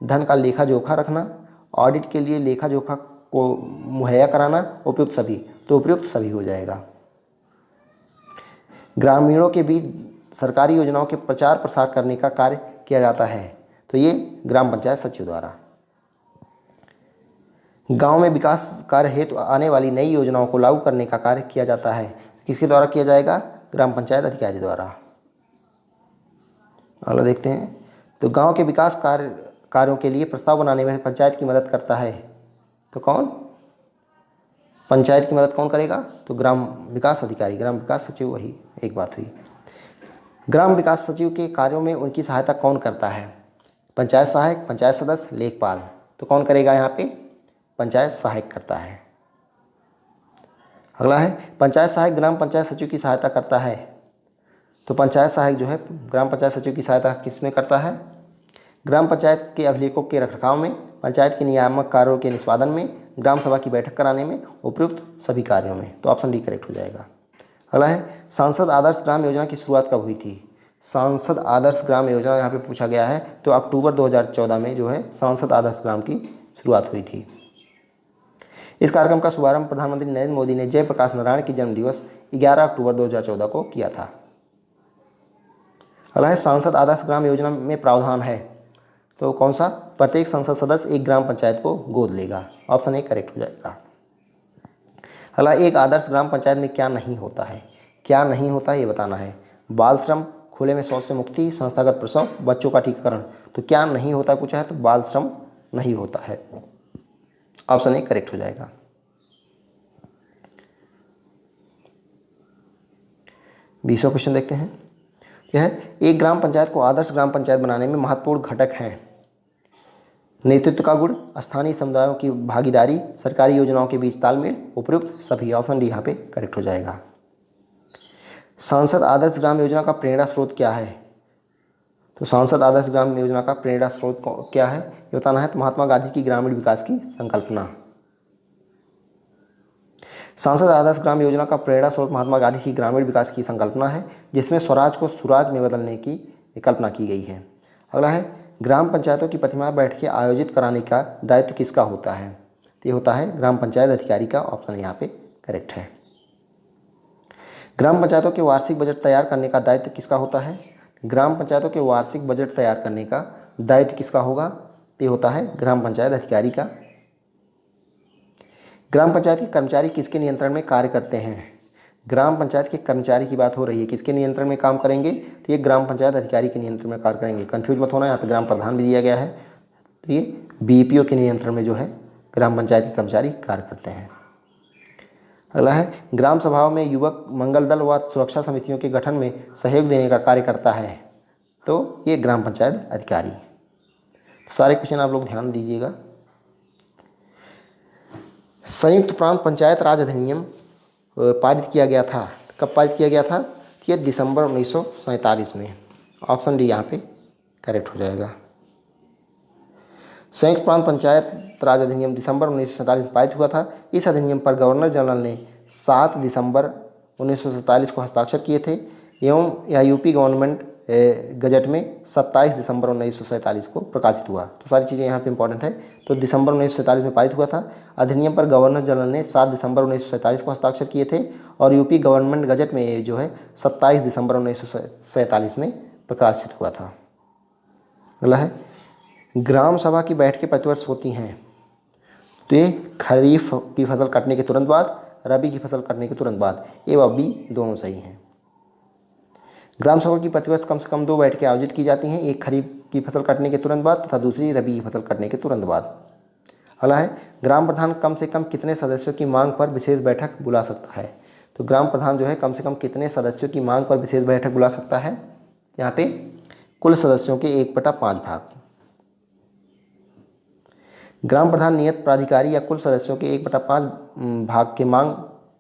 धन का लेखा जोखा रखना, ऑडिट के लिए लेखा जोखा को मुहैया कराना, उपयुक्त सभी, तो उपयुक्त सभी हो जाएगा। ग्रामीणों के बीच सरकारी योजनाओं के प्रचार प्रसार करने का कार्य किया जाता है, तो ये ग्राम पंचायत सचिव द्वारा। गांव में विकास कार्य हेतु आने वाली नई योजनाओं को लागू करने का कार्य किया जाता है, किसके द्वारा किया जाएगा? ग्राम पंचायत अधिकारी द्वारा। अगला देखते हैं, तो गांव के विकास कार्यों के लिए प्रस्ताव बनाने में पंचायत की मदद करता है, तो कौन? पंचायत की मदद कौन करेगा? तो ग्राम विकास अधिकारी, ग्राम विकास सचिव, वही एक बात हुई। ग्राम विकास सचिव के कार्यों में उनकी सहायता कौन करता है? पंचायत सहायक, पंचायत सदस्य, लेखपाल, तो कौन करेगा यहाँ पे? पंचायत सहायक करता है। अगला है, पंचायत सहायक ग्राम पंचायत सचिव की सहायता करता है, तो पंचायत सहायक जो है ग्राम पंचायत सचिव की सहायता किस में करता है? ग्राम पंचायत के अभिलेखों के रखरखाव में, पंचायत के नियामक कार्यों के निष्पादन में, ग्राम सभा की बैठक कराने में, उपयुक्त सभी कार्यों में। तो ऑप्शन डी करेक्ट हो जाएगा। अगला है सांसद आदर्श ग्राम योजना की शुरुआत कब हुई थी? सांसद आदर्श ग्राम योजना यहाँ पे पूछा गया है, तो अक्टूबर 2014 में जो है सांसद आदर्श ग्राम की शुरुआत हुई थी। इस कार्यक्रम का शुभारंभ प्रधानमंत्री नरेंद्र मोदी ने जयप्रकाश नारायण की जन्म दिवस 11 अक्टूबर 2014 को किया था। अगला है सांसद आदर्श ग्राम योजना में प्रावधान है, तो कौन सा? प्रत्येक संसद सदस्य एक ग्राम पंचायत को गोद लेगा। ऑप्शन ए करेक्ट हो जाएगा। अगला, एक आदर्श ग्राम पंचायत में क्या नहीं होता है? क्या नहीं होता है ये बताना है। बाल श्रम, खुले में शौच से मुक्ति, संस्थागत प्रसव, बच्चों का टीकाकरण। तो क्या नहीं होता पूछा है, तो बाल श्रम नहीं होता है। ऑप्शन ए करेक्ट हो जाएगा। 20वां क्वेश्चन देखते हैं। यह एक ग्राम पंचायत को आदर्श ग्राम पंचायत बनाने में महत्वपूर्ण घटक हैं। नेतृत्व का गुण, स्थानीय समुदायों की भागीदारी, सरकारी योजनाओं के बीच तालमेल, उपयुक्त सभी। ऑप्शन डी यहाँ पे करेक्ट हो जाएगा। सांसद आदर्श ग्राम योजना का प्रेरणा स्रोत क्या है? तो सांसद आदर्श ग्राम योजना का प्रेरणा स्रोत क्या है ये बताना है। तो महात्मा गांधी की ग्रामीण विकास की संकल्पना। सांसद आदर्श ग्राम योजना का प्रेरणा स्रोत महात्मा गांधी की ग्रामीण विकास की संकल्पना है, जिसमें स्वराज को सुराज में बदलने की कल्पना की गई है। अगला है ग्राम पंचायतों की प्रतिमा बैठकें आयोजित कराने का दायित्व किसका होता है? तो ये होता है ग्राम पंचायत अधिकारी का। ऑप्शन यहाँ पे करेक्ट है। ग्राम पंचायतों के वार्षिक बजट तैयार करने का दायित्व किसका होता है? ग्राम पंचायतों के वार्षिक बजट तैयार करने का दायित्व किसका होगा? ये होता है ग्राम पंचायत अधिकारी का। ग्राम पंचायत के कर्मचारी किसके नियंत्रण में कार्य करते हैं? ग्राम पंचायत के कर्मचारी की बात हो रही है, किसके नियंत्रण में काम करेंगे? तो ये ग्राम पंचायत अधिकारी के नियंत्रण में कार्य करेंगे। कंफ्यूज मत होना, यहाँ पे ग्राम प्रधान भी दिया गया है, तो ये बीपीओ के नियंत्रण में जो है ग्राम पंचायत के कर्मचारी कार्य करते हैं। अगला है ग्राम सभाओं में युवक मंगल दल व सुरक्षा समितियों के गठन में सहयोग देने का कार्य करता है, तो ये ग्राम पंचायत अधिकारी। तो सारे क्वेश्चन आप लोग ध्यान दीजिएगा। संयुक्त प्रांत पंचायत राज अधिनियम पारित किया गया था, कब पारित किया गया था? ये दिसंबर 1947 में। ऑप्शन डी यहाँ पे करेक्ट हो जाएगा। संयुक्त प्रांत पंचायत राज अधिनियम दिसंबर 1947 में पारित हुआ था। इस अधिनियम पर गवर्नर जनरल ने 7 दिसंबर 1947 को हस्ताक्षर किए थे एवं यह यूपी गवर्नमेंट गजट में 27 दिसंबर 1947 को प्रकाशित हुआ। तो सारी चीज़ें यहाँ पे इंपॉर्टेंट है। तो दिसंबर 1947 में पारित हुआ था। अधिनियम पर गवर्नर जनरल ने 7 दिसंबर 1947 को हस्ताक्षर किए थे और यूपी गवर्नमेंट गजट में ये जो है 27 दिसंबर 1947 में प्रकाशित हुआ था। अगला है ग्राम सभा की बैठकें प्रतिवर्ष होती हैं, तो ये खरीफ की फसल कटने के तुरंत बाद, रबी की फसल कटने के तुरंत बाद। ए व बी दोनों सही हैं। ग्राम सभा की प्रतिवर्ष कम से कम 2 बैठकें आयोजित की जाती हैं, एक खरीफ की फसल कटने के तुरंत बाद तथा दूसरी रबी की फसल कटने के तुरंत बाद। अगला है ग्राम प्रधान कम से कम कितने सदस्यों की मांग पर विशेष बैठक बुला सकता है? तो ग्राम प्रधान जो है कम से कम कितने सदस्यों की मांग पर विशेष बैठक बुला सकता है? यहाँ पे कुल सदस्यों के 1/5 भाग। ग्राम प्रधान नियत प्राधिकारी या कुल सदस्यों के 1/5 भाग के मांग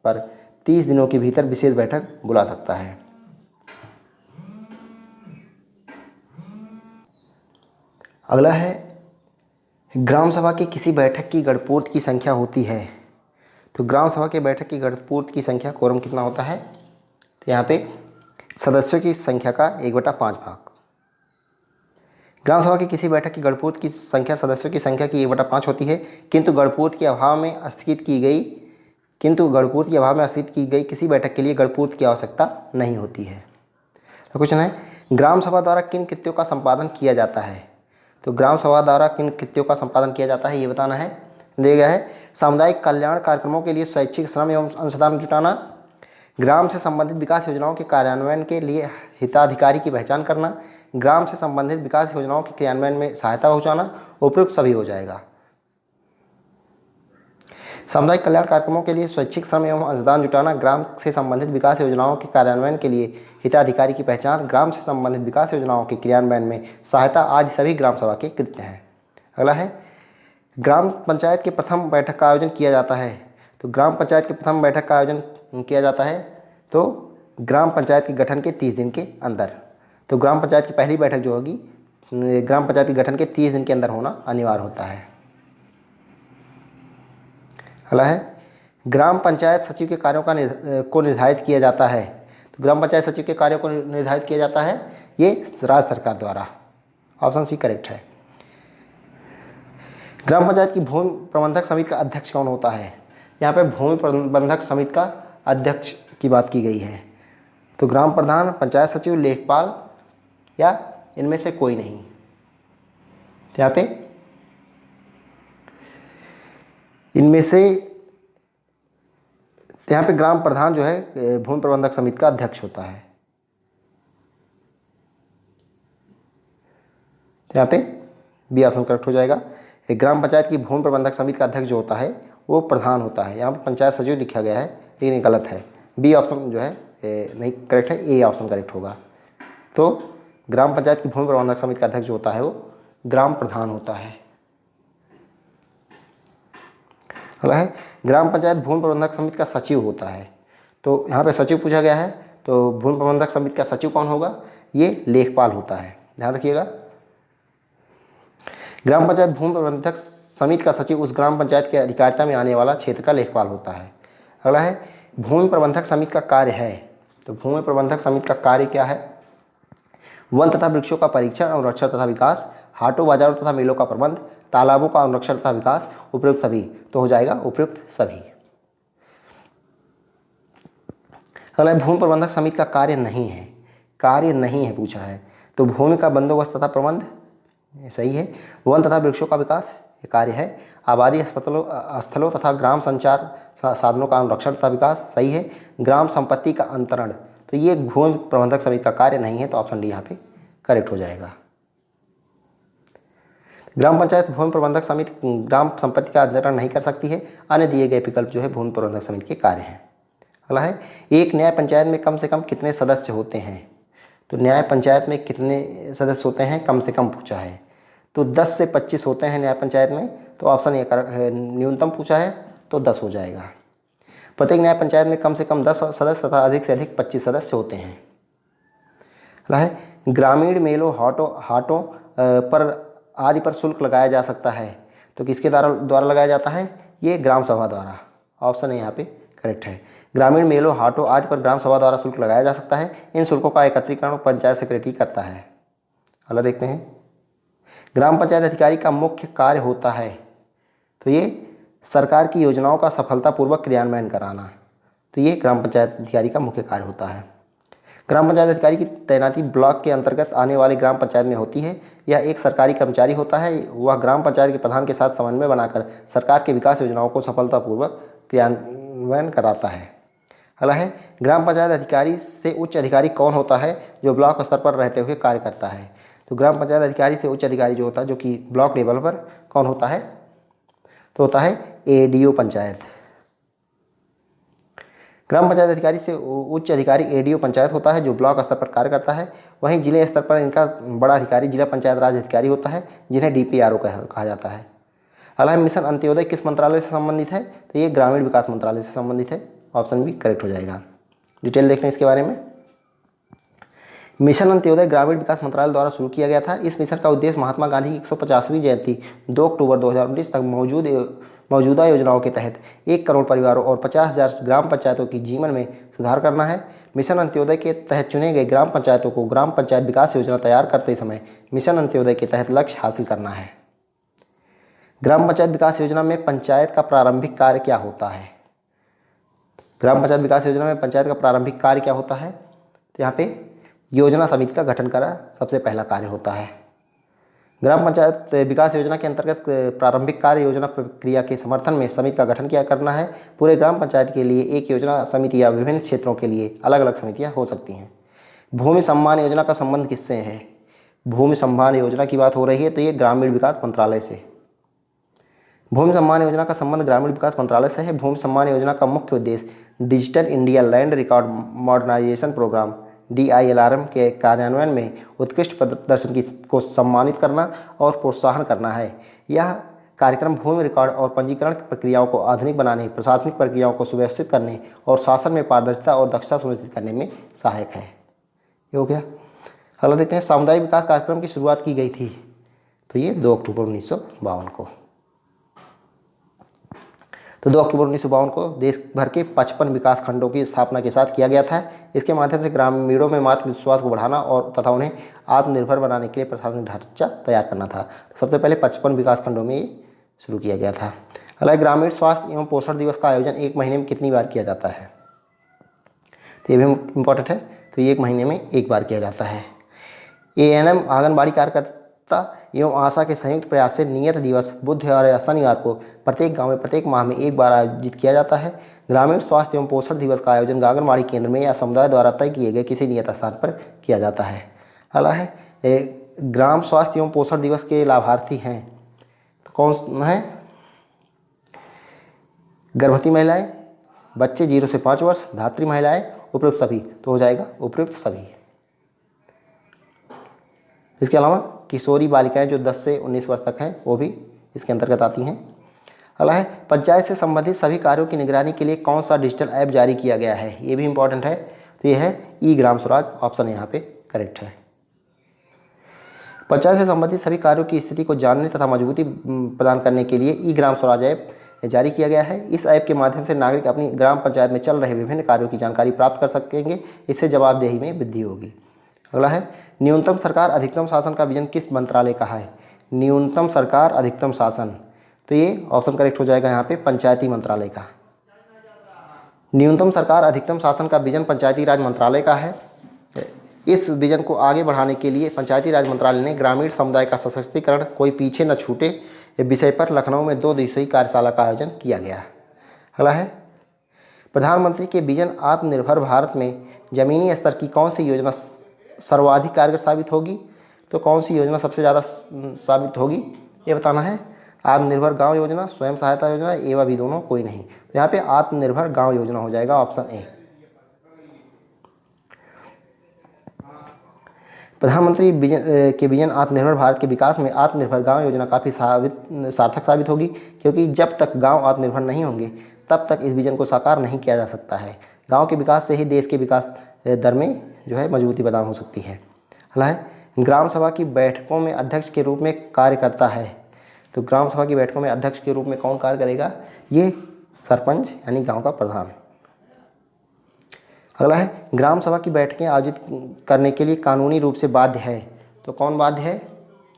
पर 30 दिनों के भीतर विशेष बैठक बुला सकता है। अगला है ग्राम सभा की किसी बैठक की गणपूर्त की संख्या होती है, तो ग्राम सभा के बैठक की गणपूर्त की संख्या कोरम कितना होता है? तो यहाँ पे सदस्यों की संख्या का 1/5 भाग। ग्राम सभा की किसी बैठक की गणपूर्त की संख्या सदस्यों की संख्या की 1/5 होती है, किंतु गणपूर्त के अभाव में स्थगित की गई किसी बैठक के लिए गणपूर्त की आवश्यकता नहीं होती है। तो क्वेश्चन है ग्राम सभा द्वारा किन कृत्यों का संपादन किया जाता है? तो ग्राम सभा द्वारा किन कृत्यों का संपादन किया जाता है ये बताना है। दिया गया है सामुदायिक कल्याण कार्यक्रमों के लिए स्वैच्छिक श्रम एवं अंशदान जुटाना, ग्राम से संबंधित विकास योजनाओं के कार्यान्वयन के लिए हिताधिकारी की पहचान करना, ग्राम से संबंधित विकास योजनाओं के क्रियान्वयन में सहायता पहुंचाना, उपयुक्त सभी हो जाएगा। सामुदायिक कल्याण कार्यक्रमों के लिए स्वैच्छिक श्रम एवं अंशदान जुटाना, ग्राम से संबंधित विकास योजनाओं के कार्यान्वयन के लिए हिताधिकारी की पहचान, ग्राम से संबंधित विकास योजनाओं के क्रियान्वयन में सहायता आदि सभी ग्राम सभा के कृत्य हैं। अगला है ग्राम पंचायत के प्रथम बैठक का आयोजन किया जाता है, तो ग्राम पंचायत के प्रथम बैठक का आयोजन किया जाता है तो ग्राम पंचायत के गठन के 30 दिन के अंदर। तो ग्राम पंचायत की पहली बैठक जो होगी ग्राम पंचायत के गठन के 30 दिन के अंदर होना अनिवार्य होता है। अगला है ग्राम पंचायत सचिव के कार्यों को निर्धारित किया जाता है। तो ग्राम पंचायत सचिव के कार्यों को निर्धारित किया जाता है ये राज्य सरकार द्वारा। ऑप्शन सी करेक्ट है। ग्राम पंचायत की भूमि प्रबंधक समिति का अध्यक्ष कौन होता है? यहाँ पे भूमि प्रबंधक समिति का अध्यक्ष की बात की गई है। तो ग्राम प्रधान, पंचायत सचिव, लेखपाल या इनमें से कोई नहीं। तो यहाँ पे इनमें से यहाँ पे ग्राम प्रधान जो है भूमि प्रबंधक समिति का अध्यक्ष होता है। तो यहाँ पे बी ऑप्शन करेक्ट हो जाएगा। एक ग्राम पंचायत की भूमि प्रबंधक समिति का अध्यक्ष जो होता है वो प्रधान होता है। यहाँ पे पंचायत सचिव लिखा गया है लेकिन ये गलत है। बी ऑप्शन जो है नहीं करेक्ट है, ए ऑप्शन करेक्ट होगा। तो ग्राम पंचायत की भूमि प्रबंधक समिति का अध्यक्ष जो होता है वो ग्राम प्रधान होता है। अगला है ग्राम पंचायत भूमि प्रबंधक समिति का सचिव होता है। तो यहाँ पे सचिव पूछा गया है, तो भूमि प्रबंधक समिति का सचिव कौन होगा? ये लेखपाल होता है, ध्यान रखिएगा। ग्राम पंचायत भूमि प्रबंधक समिति का सचिव उस ग्राम पंचायत के अधिकारिता में आने वाला क्षेत्र का लेखपाल होता है। अगला है भूमि प्रबंधक समिति का कार्य है। तो भूमि प्रबंधक समिति का कार्य क्या है? वन तथा वृक्षों का परीक्षण और रक्षण तथा विकास, हाटों बाजारों तथा मेलों का प्रबंध, तालाबों का अनुरक्षण तथा विकास, उपयुक्त सभी। तो हो जाएगा उपयुक्त सभी। अगला भूमि प्रबंधक समिति का कार्य नहीं है, कार्य नहीं है पूछा है। तो भूमि का बंदोबस्त तथा प्रबंध सही है। वन तथा वृक्षों का विकास ये कार्य है। आबादी स्थलों तथा ग्राम संचार साधनों का अनुरक्षण तथा विकास सही है। ग्राम संपत्ति का अंतरण तो ये भूमि प्रबंधक समिति का कार्य नहीं है, तो ऑप्शन डी यहाँ पे करेक्ट हो जाएगा। ग्राम पंचायत भूमि प्रबंधक समिति ग्राम संपत्ति का अंतरण नहीं कर सकती है। अन्य दिए गए विकल्प जो है भूमि प्रबंधक समिति के कार्य हैं। अगला है एक न्याय पंचायत में कम से कम कितने सदस्य होते हैं? तो न्याय पंचायत में कितने सदस्य होते हैं कम से कम पूछा है। तो 10 से 25 होते हैं न्याय पंचायत में, तो ऑप्शन ए करेक्ट है। न्यूनतम पूछा है तो 10 हो जाएगा। प्रत्येक न्याय पंचायत में कम से कम 10 सदस्य तथा अधिक से अधिक 25 सदस्य होते हैं। अगला है ग्रामीण मेलों हाटों पर आदि पर शुल्क लगाया जा सकता है। तो किसके द्वारा लगाया जाता है? ये ग्राम सभा द्वारा। ऑप्शन ए यहाँ पे करेक्ट है। ग्रामीण मेलों हाटों आदि पर ग्राम सभा द्वारा शुल्क लगाया जा सकता है। इन शुल्कों का एकत्रीकरण पंचायत सेक्रेटरी करता है। अगला देखते हैं ग्राम पंचायत अधिकारी का मुख्य कार्य होता है। तो ये सरकार की योजनाओं का सफलतापूर्वक क्रियान्वयन कराना। तो ये ग्राम पंचायत अधिकारी का मुख्य कार्य होता है। ग्राम पंचायत अधिकारी की तैनाती ब्लॉक के अंतर्गत आने वाली ग्राम पंचायत में होती है। यह एक सरकारी कर्मचारी होता है। वह ग्राम पंचायत के प्रधान के साथ समन्वय बनाकर सरकार के विकास योजनाओं को सफलतापूर्वक क्रियान्वयन कराता है। अगला है ग्राम पंचायत अधिकारी से उच्च अधिकारी कौन होता है जो ब्लॉक स्तर पर रहते हुए कार्य करता है? तो ग्राम पंचायत अधिकारी से उच्च अधिकारी जो होता है जो कि ब्लॉक लेवल पर कौन होता है? तो होता है एडीओ पंचायत। ग्राम पंचायत अधिकारी से उच्च अधिकारी एडीओ पंचायत होता है जो ब्लॉक स्तर पर कार्य करता है। वहीं जिले स्तर पर इनका बड़ा अधिकारी जिला पंचायत राज अधिकारी होता है जिन्हें डीपीआरओ कहा जाता है। अगला मिशन अंत्योदय किस मंत्रालय से संबंधित है? तो ये ग्रामीण विकास मंत्रालय से संबंधित है। ऑप्शन भी करेक्ट हो जाएगा। डिटेल देखते हैं इसके बारे में। मिशन अंत्योदय ग्रामीण विकास मंत्रालय द्वारा शुरू किया गया था। इस मिशन का उद्देश्य महात्मा गांधी की 150वीं जयंती 2 अक्टूबर 2019 तक मौजूदा योजनाओं के तहत 1 करोड़ परिवारों और 50,000 ग्राम पंचायतों की जीवन में सुधार करना है। मिशन अंत्योदय के तहत चुने गए ग्राम पंचायतों को ग्राम पंचायत विकास योजना तैयार करते समय मिशन अंत्योदय के तहत लक्ष्य हासिल करना है। ग्राम पंचायत विकास योजना में पंचायत का प्रारंभिक कार्य क्या होता है? ग्राम पंचायत विकास योजना में पंचायत का प्रारंभिक कार्य क्या होता है? तो यहाँ पे योजना समिति का गठन करना सबसे पहला कार्य होता है। ग्राम पंचायत विकास योजना के अंतर्गत प्रारंभिक कार्य योजना प्रक्रिया के समर्थन में समिति का गठन किया करना है। पूरे ग्राम पंचायत के लिए एक योजना समिति या विभिन्न क्षेत्रों के लिए अलग अलग समितियां हो सकती हैं। भूमि सम्मान योजना का संबंध किससे है? भूमि सम्मान योजना की बात हो रही है तो ये ग्रामीण विकास मंत्रालय से। भूमि सम्मान योजना का संबंध ग्रामीण विकास मंत्रालय से है। भूमि सम्मान योजना का मुख्य उद्देश्य digital India land record modernisation programme DILRM के कार्यान्वयन में उत्कृष्ट प्रदर्शन को सम्मानित करना और प्रोत्साहन करना है। यह कार्यक्रम भूमि रिकॉर्ड और पंजीकरण प्रक्रियाओं को आधुनिक बनाने, प्रशासनिक प्रक्रियाओं को सुव्यवस्थित करने और शासन में पारदर्शिता और दक्षता सुनिश्चित करने में सहायक है। ये हो गया। अगला देखते हैं सामुदायिक विकास कार्यक्रम की शुरुआत की गई थी। तो ये 2 अक्टूबर 1952 को। तो 2 अक्टूबर 1952 को देश भर के 55 विकास खंडों की स्थापना के साथ किया गया था। इसके माध्यम से ग्रामीणों में आत्मविश्वास को बढ़ाना और तथा उन्हें आत्मनिर्भर बनाने के लिए प्रशासनिक ढांचा तैयार करना था। सबसे पहले 55 विकास खंडों में ये शुरू किया गया था। हालांकि ग्रामीण स्वास्थ्य एवं पोषण दिवस का आयोजन 1 महीने में कितनी बार किया जाता है, तो ये भी इम्पोर्टेंट है। तो ये 1 महीने में 1 बार किया जाता है। ANM आंगनबाड़ी कार्यकर्ता एवं आशा के संयुक्त प्रयास से नियत दिवस बुधवार या शनिवार को प्रत्येक गांव में प्रत्येक माह में 1 बार आयोजित किया जाता है। ग्रामीण स्वास्थ्य एवं पोषण दिवस का आयोजन आंगनबाड़ी केंद्र में या समुदाय द्वारा तय किए गए किसी नियत स्थान पर किया जाता है। हालांकि ग्राम स्वास्थ्य एवं पोषण दिवस के लाभार्थी हैं तो कौन है? गर्भवती महिलाएं, बच्चे 0 से 5 वर्ष, धात्री महिलाएं, उपयुक्त सभी। तो हो जाएगा उपयुक्त सभी। इसके अलावा किशोरी बालिकाएं जो 10 से 19 वर्ष तक हैं वो भी इसके अंतर्गत आती हैं। हालांकि पंचायत से संबंधित सभी कार्यों की निगरानी के लिए कौन सा डिजिटल ऐप जारी किया गया है, ये भी इंपॉर्टेंट है। तो ये है ई ग्राम स्वराज, ऑप्शन यहाँ पे करेक्ट है। पंचायत से संबंधित सभी कार्यों की स्थिति को जानने तथा मजबूती प्रदान करने के लिए ई ग्राम स्वराज ऐप जारी किया गया है। इस ऐप के माध्यम से नागरिक अपनी ग्राम पंचायत में चल रहे विभिन्न कार्यों की जानकारी प्राप्त कर सकेंगे। इससे जवाबदेही में वृद्धि होगी। अगला है न्यूनतम सरकार अधिकतम शासन का विजन किस मंत्रालय का है? न्यूनतम सरकार अधिकतम शासन, तो ये ऑप्शन करेक्ट हो जाएगा यहाँ पे पंचायती मंत्रालय का। न्यूनतम सरकार अधिकतम शासन का विजन पंचायती राज मंत्रालय का है। इस विजन को आगे बढ़ाने के लिए पंचायती राज मंत्रालय ने ग्रामीण समुदाय का सशक्तिकरण कोई पीछे न छूटे विषय पर लखनऊ में 2 दिवसीय कार्यशाला का आयोजन किया गया। अगला है प्रधानमंत्री के विजन आत्मनिर्भर भारत में जमीनी स्तर की कौन सी योजना सर्वाधिक कारगर साबित होगी? तो कौन सी योजना सबसे ज़्यादा साबित होगी ये बताना है। आत्मनिर्भर गांव योजना, स्वयं सहायता योजना, ए व बी दोनों कोई नहीं। तो यहाँ पे आत्मनिर्भर गांव योजना हो जाएगा, ऑप्शन ए। प्रधानमंत्री के विजन आत्मनिर्भर भारत के विकास में आत्मनिर्भर गांव योजना काफ़ी सार्थक साबित होगी, क्योंकि जब तक गांव आत्मनिर्भर नहीं होंगे तब तक इस विजन को साकार नहीं किया जा सकता है। गांव के विकास से ही देश के विकास दर में जो है मजबूती प्रदान हो सकती है। हालांकि ग्राम सभा की बैठकों में अध्यक्ष के रूप में कार्य करता है। तो ग्राम सभा की बैठकों में अध्यक्ष के रूप में कौन कार्य करेगा? ये सरपंच यानी गांव का प्रधान। अगला है ग्राम सभा की बैठकें आयोजित करने के लिए कानूनी रूप से बाध्य है। तो कौन बाध्य है?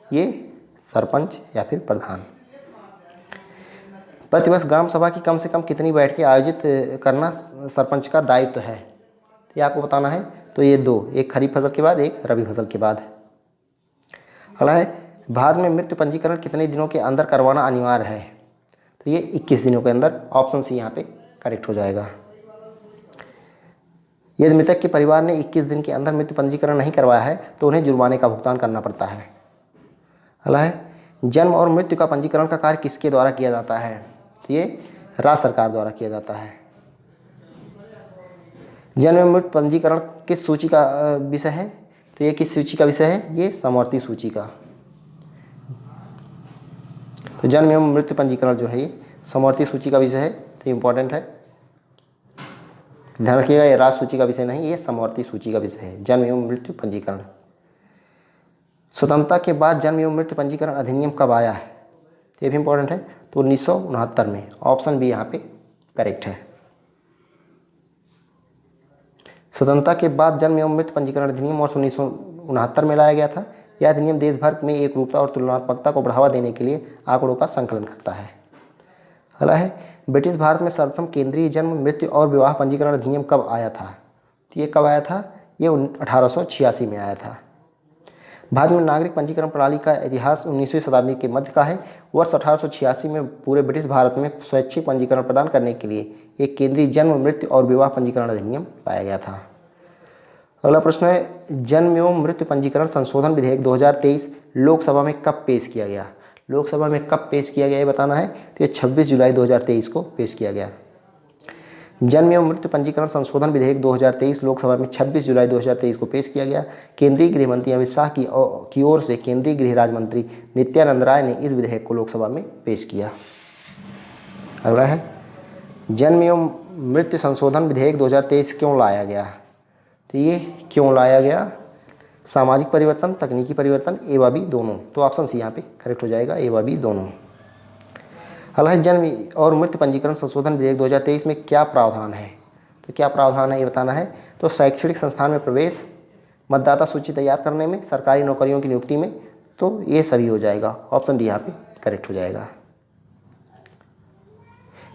ये सरपंच या फिर प्रधान। प्रतिवर्ष ग्राम सभा की कम से कम कितनी बैठकें आयोजित करना सरपंच का दायित्व है? ये आपको बताना है। तो ये 2, एक खरीफ फसल के बाद, एक रबी फसल के बाद। अगला है भारत में मृत्यु पंजीकरण कितने दिनों के अंदर करवाना अनिवार्य है? तो ये 21 दिनों के अंदर, ऑप्शन सी यहाँ पे करेक्ट हो जाएगा। यदि मृतक के परिवार ने 21 दिन के अंदर मृत्यु पंजीकरण नहीं करवाया है तो उन्हें जुर्माने का भुगतान करना पड़ता है। अगला है जन्म और मृत्यु का पंजीकरण का कार्य किसके द्वारा किया जाता है? तो ये राज्य सरकार द्वारा किया जाता है। जन्म एवं मृत्यु पंजीकरण किस सूची का विषय है? तो ये किस सूची का विषय है? ये समवर्ती सूची का। तो जन्म एवं मृत्यु पंजीकरण जो है ये समवर्ती सूची का विषय है, तो इम्पोर्टेंट है, ध्यान रखिएगा। ये राज्य सूची का विषय नहीं, ये समवर्ती सूची का विषय है, जन्म एवं मृत्यु पंजीकरण। स्वतंत्रता के बाद जन्म एवं मृत्यु पंजीकरण अधिनियम कब आया है? ये भी इम्पोर्टेंट है। तो 1969 में, ऑप्शन बी यहाँ पे करेक्ट है। स्वतंत्रता के बाद जन्म एवं मृत्यु पंजीकरण अधिनियम वर्ष 1969 में लाया गया था। यह अधिनियम देश भर में एक रूपता और तुलनात्मकता को बढ़ावा देने के लिए आंकड़ों का संकलन करता है। अगला है ब्रिटिश भारत में सर्वप्रथम केंद्रीय जन्म मृत्यु और विवाह पंजीकरण अधिनियम कब आया था? तो ये कब आया था? ये 1886 में आया था। भारत में नागरिक पंजीकरण प्रणाली का इतिहास 19वीं शताब्दी के मध्य का है। वर्ष 1886 में पूरे ब्रिटिश भारत में स्वैच्छिक पंजीकरण प्रदान करने के लिए एक केंद्रीय जन्म मृत्यु और विवाह पंजीकरण अधिनियम लाया गया था। अगला प्रश्न है जन्म एवं मृत्यु पंजीकरण संशोधन विधेयक 2023 लोकसभा में कब पेश किया गया? लोकसभा में कब पेश किया गया ये बताना है। तो ये 26 जुलाई 2023 को पेश किया गया। जन्म एवं मृत्यु पंजीकरण संशोधन विधेयक 2023 लोकसभा में 26 जुलाई 2023 को पेश किया गया। केंद्रीय गृह मंत्री अमित शाह की ओर से केंद्रीय गृह राज्य मंत्री नित्यानंद राय ने इस विधेयक को लोकसभा में पेश किया। अगला है जन्म एवं मृत्यु संशोधन विधेयक 2023 क्यों लाया गया? तो ये क्यों लाया गया? सामाजिक परिवर्तन, तकनीकी परिवर्तन, ए व बी दोनों। तो ऑप्शन सी यहाँ पे करेक्ट हो जाएगा, ए व बी दोनों। अगला है जन्म और मृत्यु पंजीकरण संशोधन विधेयक 2023 में क्या प्रावधान है। तो क्या प्रावधान है ये बताना है। तो शैक्षणिक संस्थान में प्रवेश, मतदाता सूची तैयार करने में, सरकारी नौकरियों की नियुक्ति में, तो ये सभी हो जाएगा। ऑप्शन डी यहाँ पे करेक्ट हो जाएगा।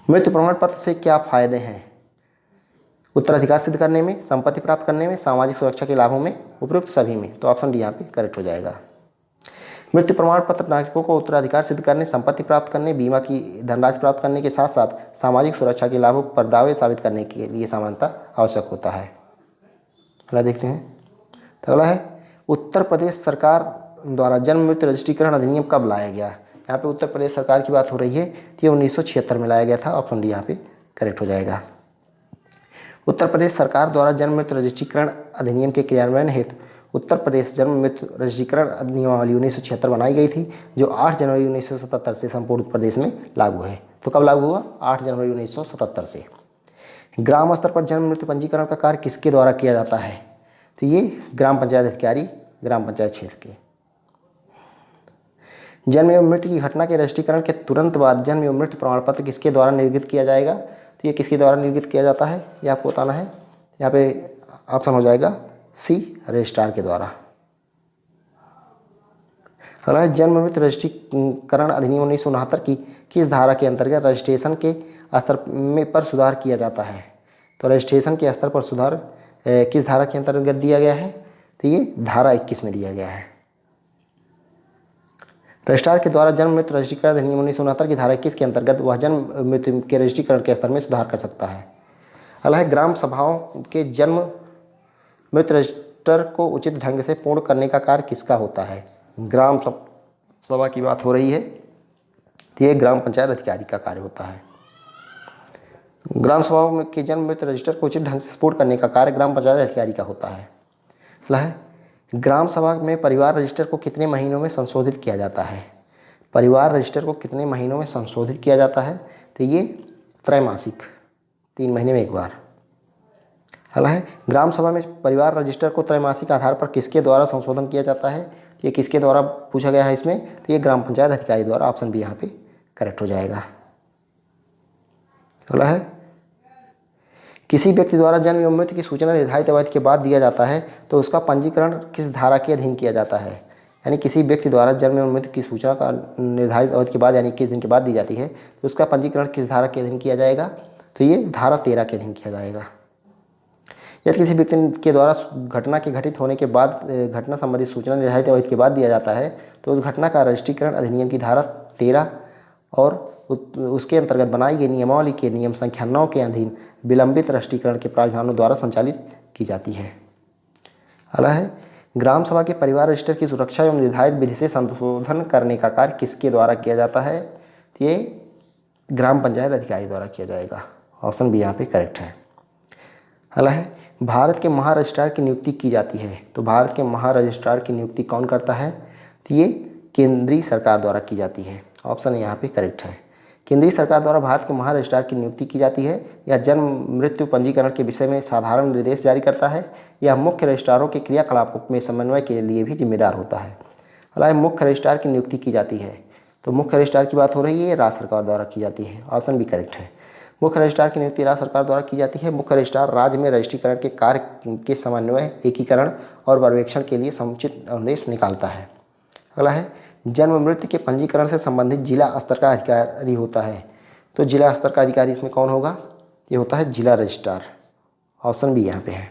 मृत्यु प्रमाण पत्र से क्या फायदे हैं। उत्तराधिकार सिद्ध करने में, संपत्ति प्राप्त करने में, सामाजिक सुरक्षा के लाभों में, उपयुक्त सभी में, तो ऑप्शन डी यहाँ पे करेक्ट हो जाएगा। मृत्यु प्रमाण पत्र नागरिकों को उत्तराधिकार सिद्ध करने, संपत्ति प्राप्त करने, बीमा की धनराशि प्राप्त करने के साथ साथ सामाजिक सुरक्षा के लाभों पर दावे साबित करने के लिए सामान्यतः आवश्यक होता है। अगला देखते हैं। तो अगला है उत्तर प्रदेश सरकार द्वारा जन्म मृत्यु रजिस्ट्रीकरण अधिनियम कब लाया गया। यहाँ पे उत्तर प्रदेश सरकार की बात हो रही है, तो ये 1976 में लाया गया था। ऑप्शन डी यहाँ पे करेक्ट हो जाएगा। उत्तर प्रदेश सरकार द्वारा जन्म मृत्यु रजिस्ट्रीकरण अधिनियम के क्रियान्वयन हेतु उत्तर प्रदेश जन्म मृत्यु रजिस्ट्रीकरण नियमावली 1976 बनाई गई थी, जो 8 जनवरी 1977 से संपूर्ण उत्तर प्रदेश में लागू है। तो कब लागू हुआ? 8 जनवरी 1977 से। ग्राम स्तर पर जन्म मृत्यु पंजीकरण का कार्य किसके द्वारा किया जाता है। तो ये ग्राम पंचायत अधिकारी, ग्राम पंचायत क्षेत्र के। जन्म एवं मृत्यु की घटना के रजिस्ट्रीकरण के तुरंत बाद जन्म एवं मृत्यु प्रमाण पत्र किसके द्वारा निर्गत किया जाएगा। तो ये किसके द्वारा निर्गत किया जाता है, ये आपको बताना है। यहाँ पे ऑप्शन हो जाएगा सी, रजिस्ट्रार के द्वारा। अगला है जन्म मृत्यु रजिस्ट्रीकरण अधिनियम 1969 की किस धारा के अंतर्गत रजिस्ट्रेशन के स्तर में पर सुधार किया जाता है। तो रजिस्ट्रेशन के स्तर पर सुधार किस धारा के अंतर्गत दिया गया है। तो ये धारा 21 में दिया गया है। रजिस्ट्रार के द्वारा जन्म मृत्यु रजिस्ट्रीकरण अधिनियम 1969 की धारा 21 के अंतर्गत वह जन्म मृत्यु के रजिस्ट्रीकरण के स्तर में सुधार कर सकता है। अगला है ग्राम सभाओं के जन्म मृत्यु रजिस्टर को उचित ढंग से पूर्ण करने का कार्य किसका होता है। ग्राम सभा की बात हो रही है, तो ये ग्राम पंचायत अधिकारी का कार्य होता है। ग्राम सभाओं के जन्म मृत्यु रजिस्टर को उचित ढंग से पूर्ण करने का कार्य ग्राम पंचायत अधिकारी का होता है। अगला है ग्राम सभा में परिवार रजिस्टर को कितने महीनों में संशोधित किया जाता है। परिवार रजिस्टर को कितने महीनों में संशोधित किया जाता है। तो ये त्रैमासिक, 3 महीने में एक बार। अगला है ग्राम सभा में परिवार रजिस्टर को त्रैमासिक आधार पर किसके द्वारा संशोधन किया जाता है। तो ये किसके द्वारा पूछा गया है इसमें। तो ये ग्राम पंचायत अधिकारी द्वारा। ऑप्शन बी यहाँ पे करेक्ट हो जाएगा। अगला है किसी व्यक्ति द्वारा जन्म एवं मृत्यु की सूचना निर्धारित अवधि के बाद दिया जाता है, तो उसका पंजीकरण किस धारा के अधीन किया जाता है। यानी किसी व्यक्ति द्वारा जन्म एवं मृत्यु की सूचना का निर्धारित अवधि के बाद यानी 21 दिन के बाद दी जाती है, तो उसका पंजीकरण किस धारा के अधीन किया जाएगा। तो ये धारा 13 के अधीन किया जाएगा। यदि किसी व्यक्ति के द्वारा घटना के घटित होने के बाद घटना संबंधित सूचना निर्धारित अवधि के बाद दिया जाता है, तो उस घटना का रजिस्ट्रीकरण अधिनियम की धारा 13 और उसके अंतर्गत बनाई गई नियमावली के नियम संख्या 9 के अधीन विलंबित रजिस्ट्रीकरण के प्रावधानों द्वारा संचालित की जाती है। अगला है ग्राम सभा के परिवार रजिस्टर की सुरक्षा एवं निर्धारित विधि से संशोधन करने का कार्य किसके द्वारा किया जाता है। ये ग्राम पंचायत अधिकारी द्वारा किया जाएगा। ऑप्शन बी यहाँ पे करेक्ट है। अगला है भारत के महारजिस्ट्रार की नियुक्ति की जाती है, तो भारत के महारजिस्ट्रार की नियुक्ति कौन करता है। तो ये केंद्रीय सरकार द्वारा की जाती है। ऑप्शन यहाँ पे करेक्ट है। केंद्रीय सरकार द्वारा भारत के महारजिस्ट्रार की नियुक्ति की जाती है। यह जन्म मृत्यु पंजीकरण के विषय में साधारण निर्देश जारी करता है। यह मुख्य रजिस्ट्रारों के क्रियाकलापों में समन्वय के लिए भी जिम्मेदार होता है। हालांकि मुख्य रजिस्ट्रार की नियुक्ति की जाती है, तो मुख्य रजिस्ट्रार की बात हो रही है, राज्य सरकार द्वारा की जाती है। ऑप्शन भी करेक्ट है। मुख्य रजिस्ट्रार की नियुक्ति राज्य सरकार द्वारा की जाती है। मुख्य रजिस्ट्रार राज्य में रजिस्ट्रीकरण के कार्य के समन्वय, एकीकरण और पर्यवेक्षण के लिए समुचित निर्देश निकालता है। अगला है जन्म मृत्यु के पंजीकरण से संबंधित जिला स्तर का अधिकारी होता है, तो जिला स्तर का अधिकारी इसमें कौन होगा। ये होता है जिला रजिस्ट्रार। ऑप्शन बी यहाँ पे है।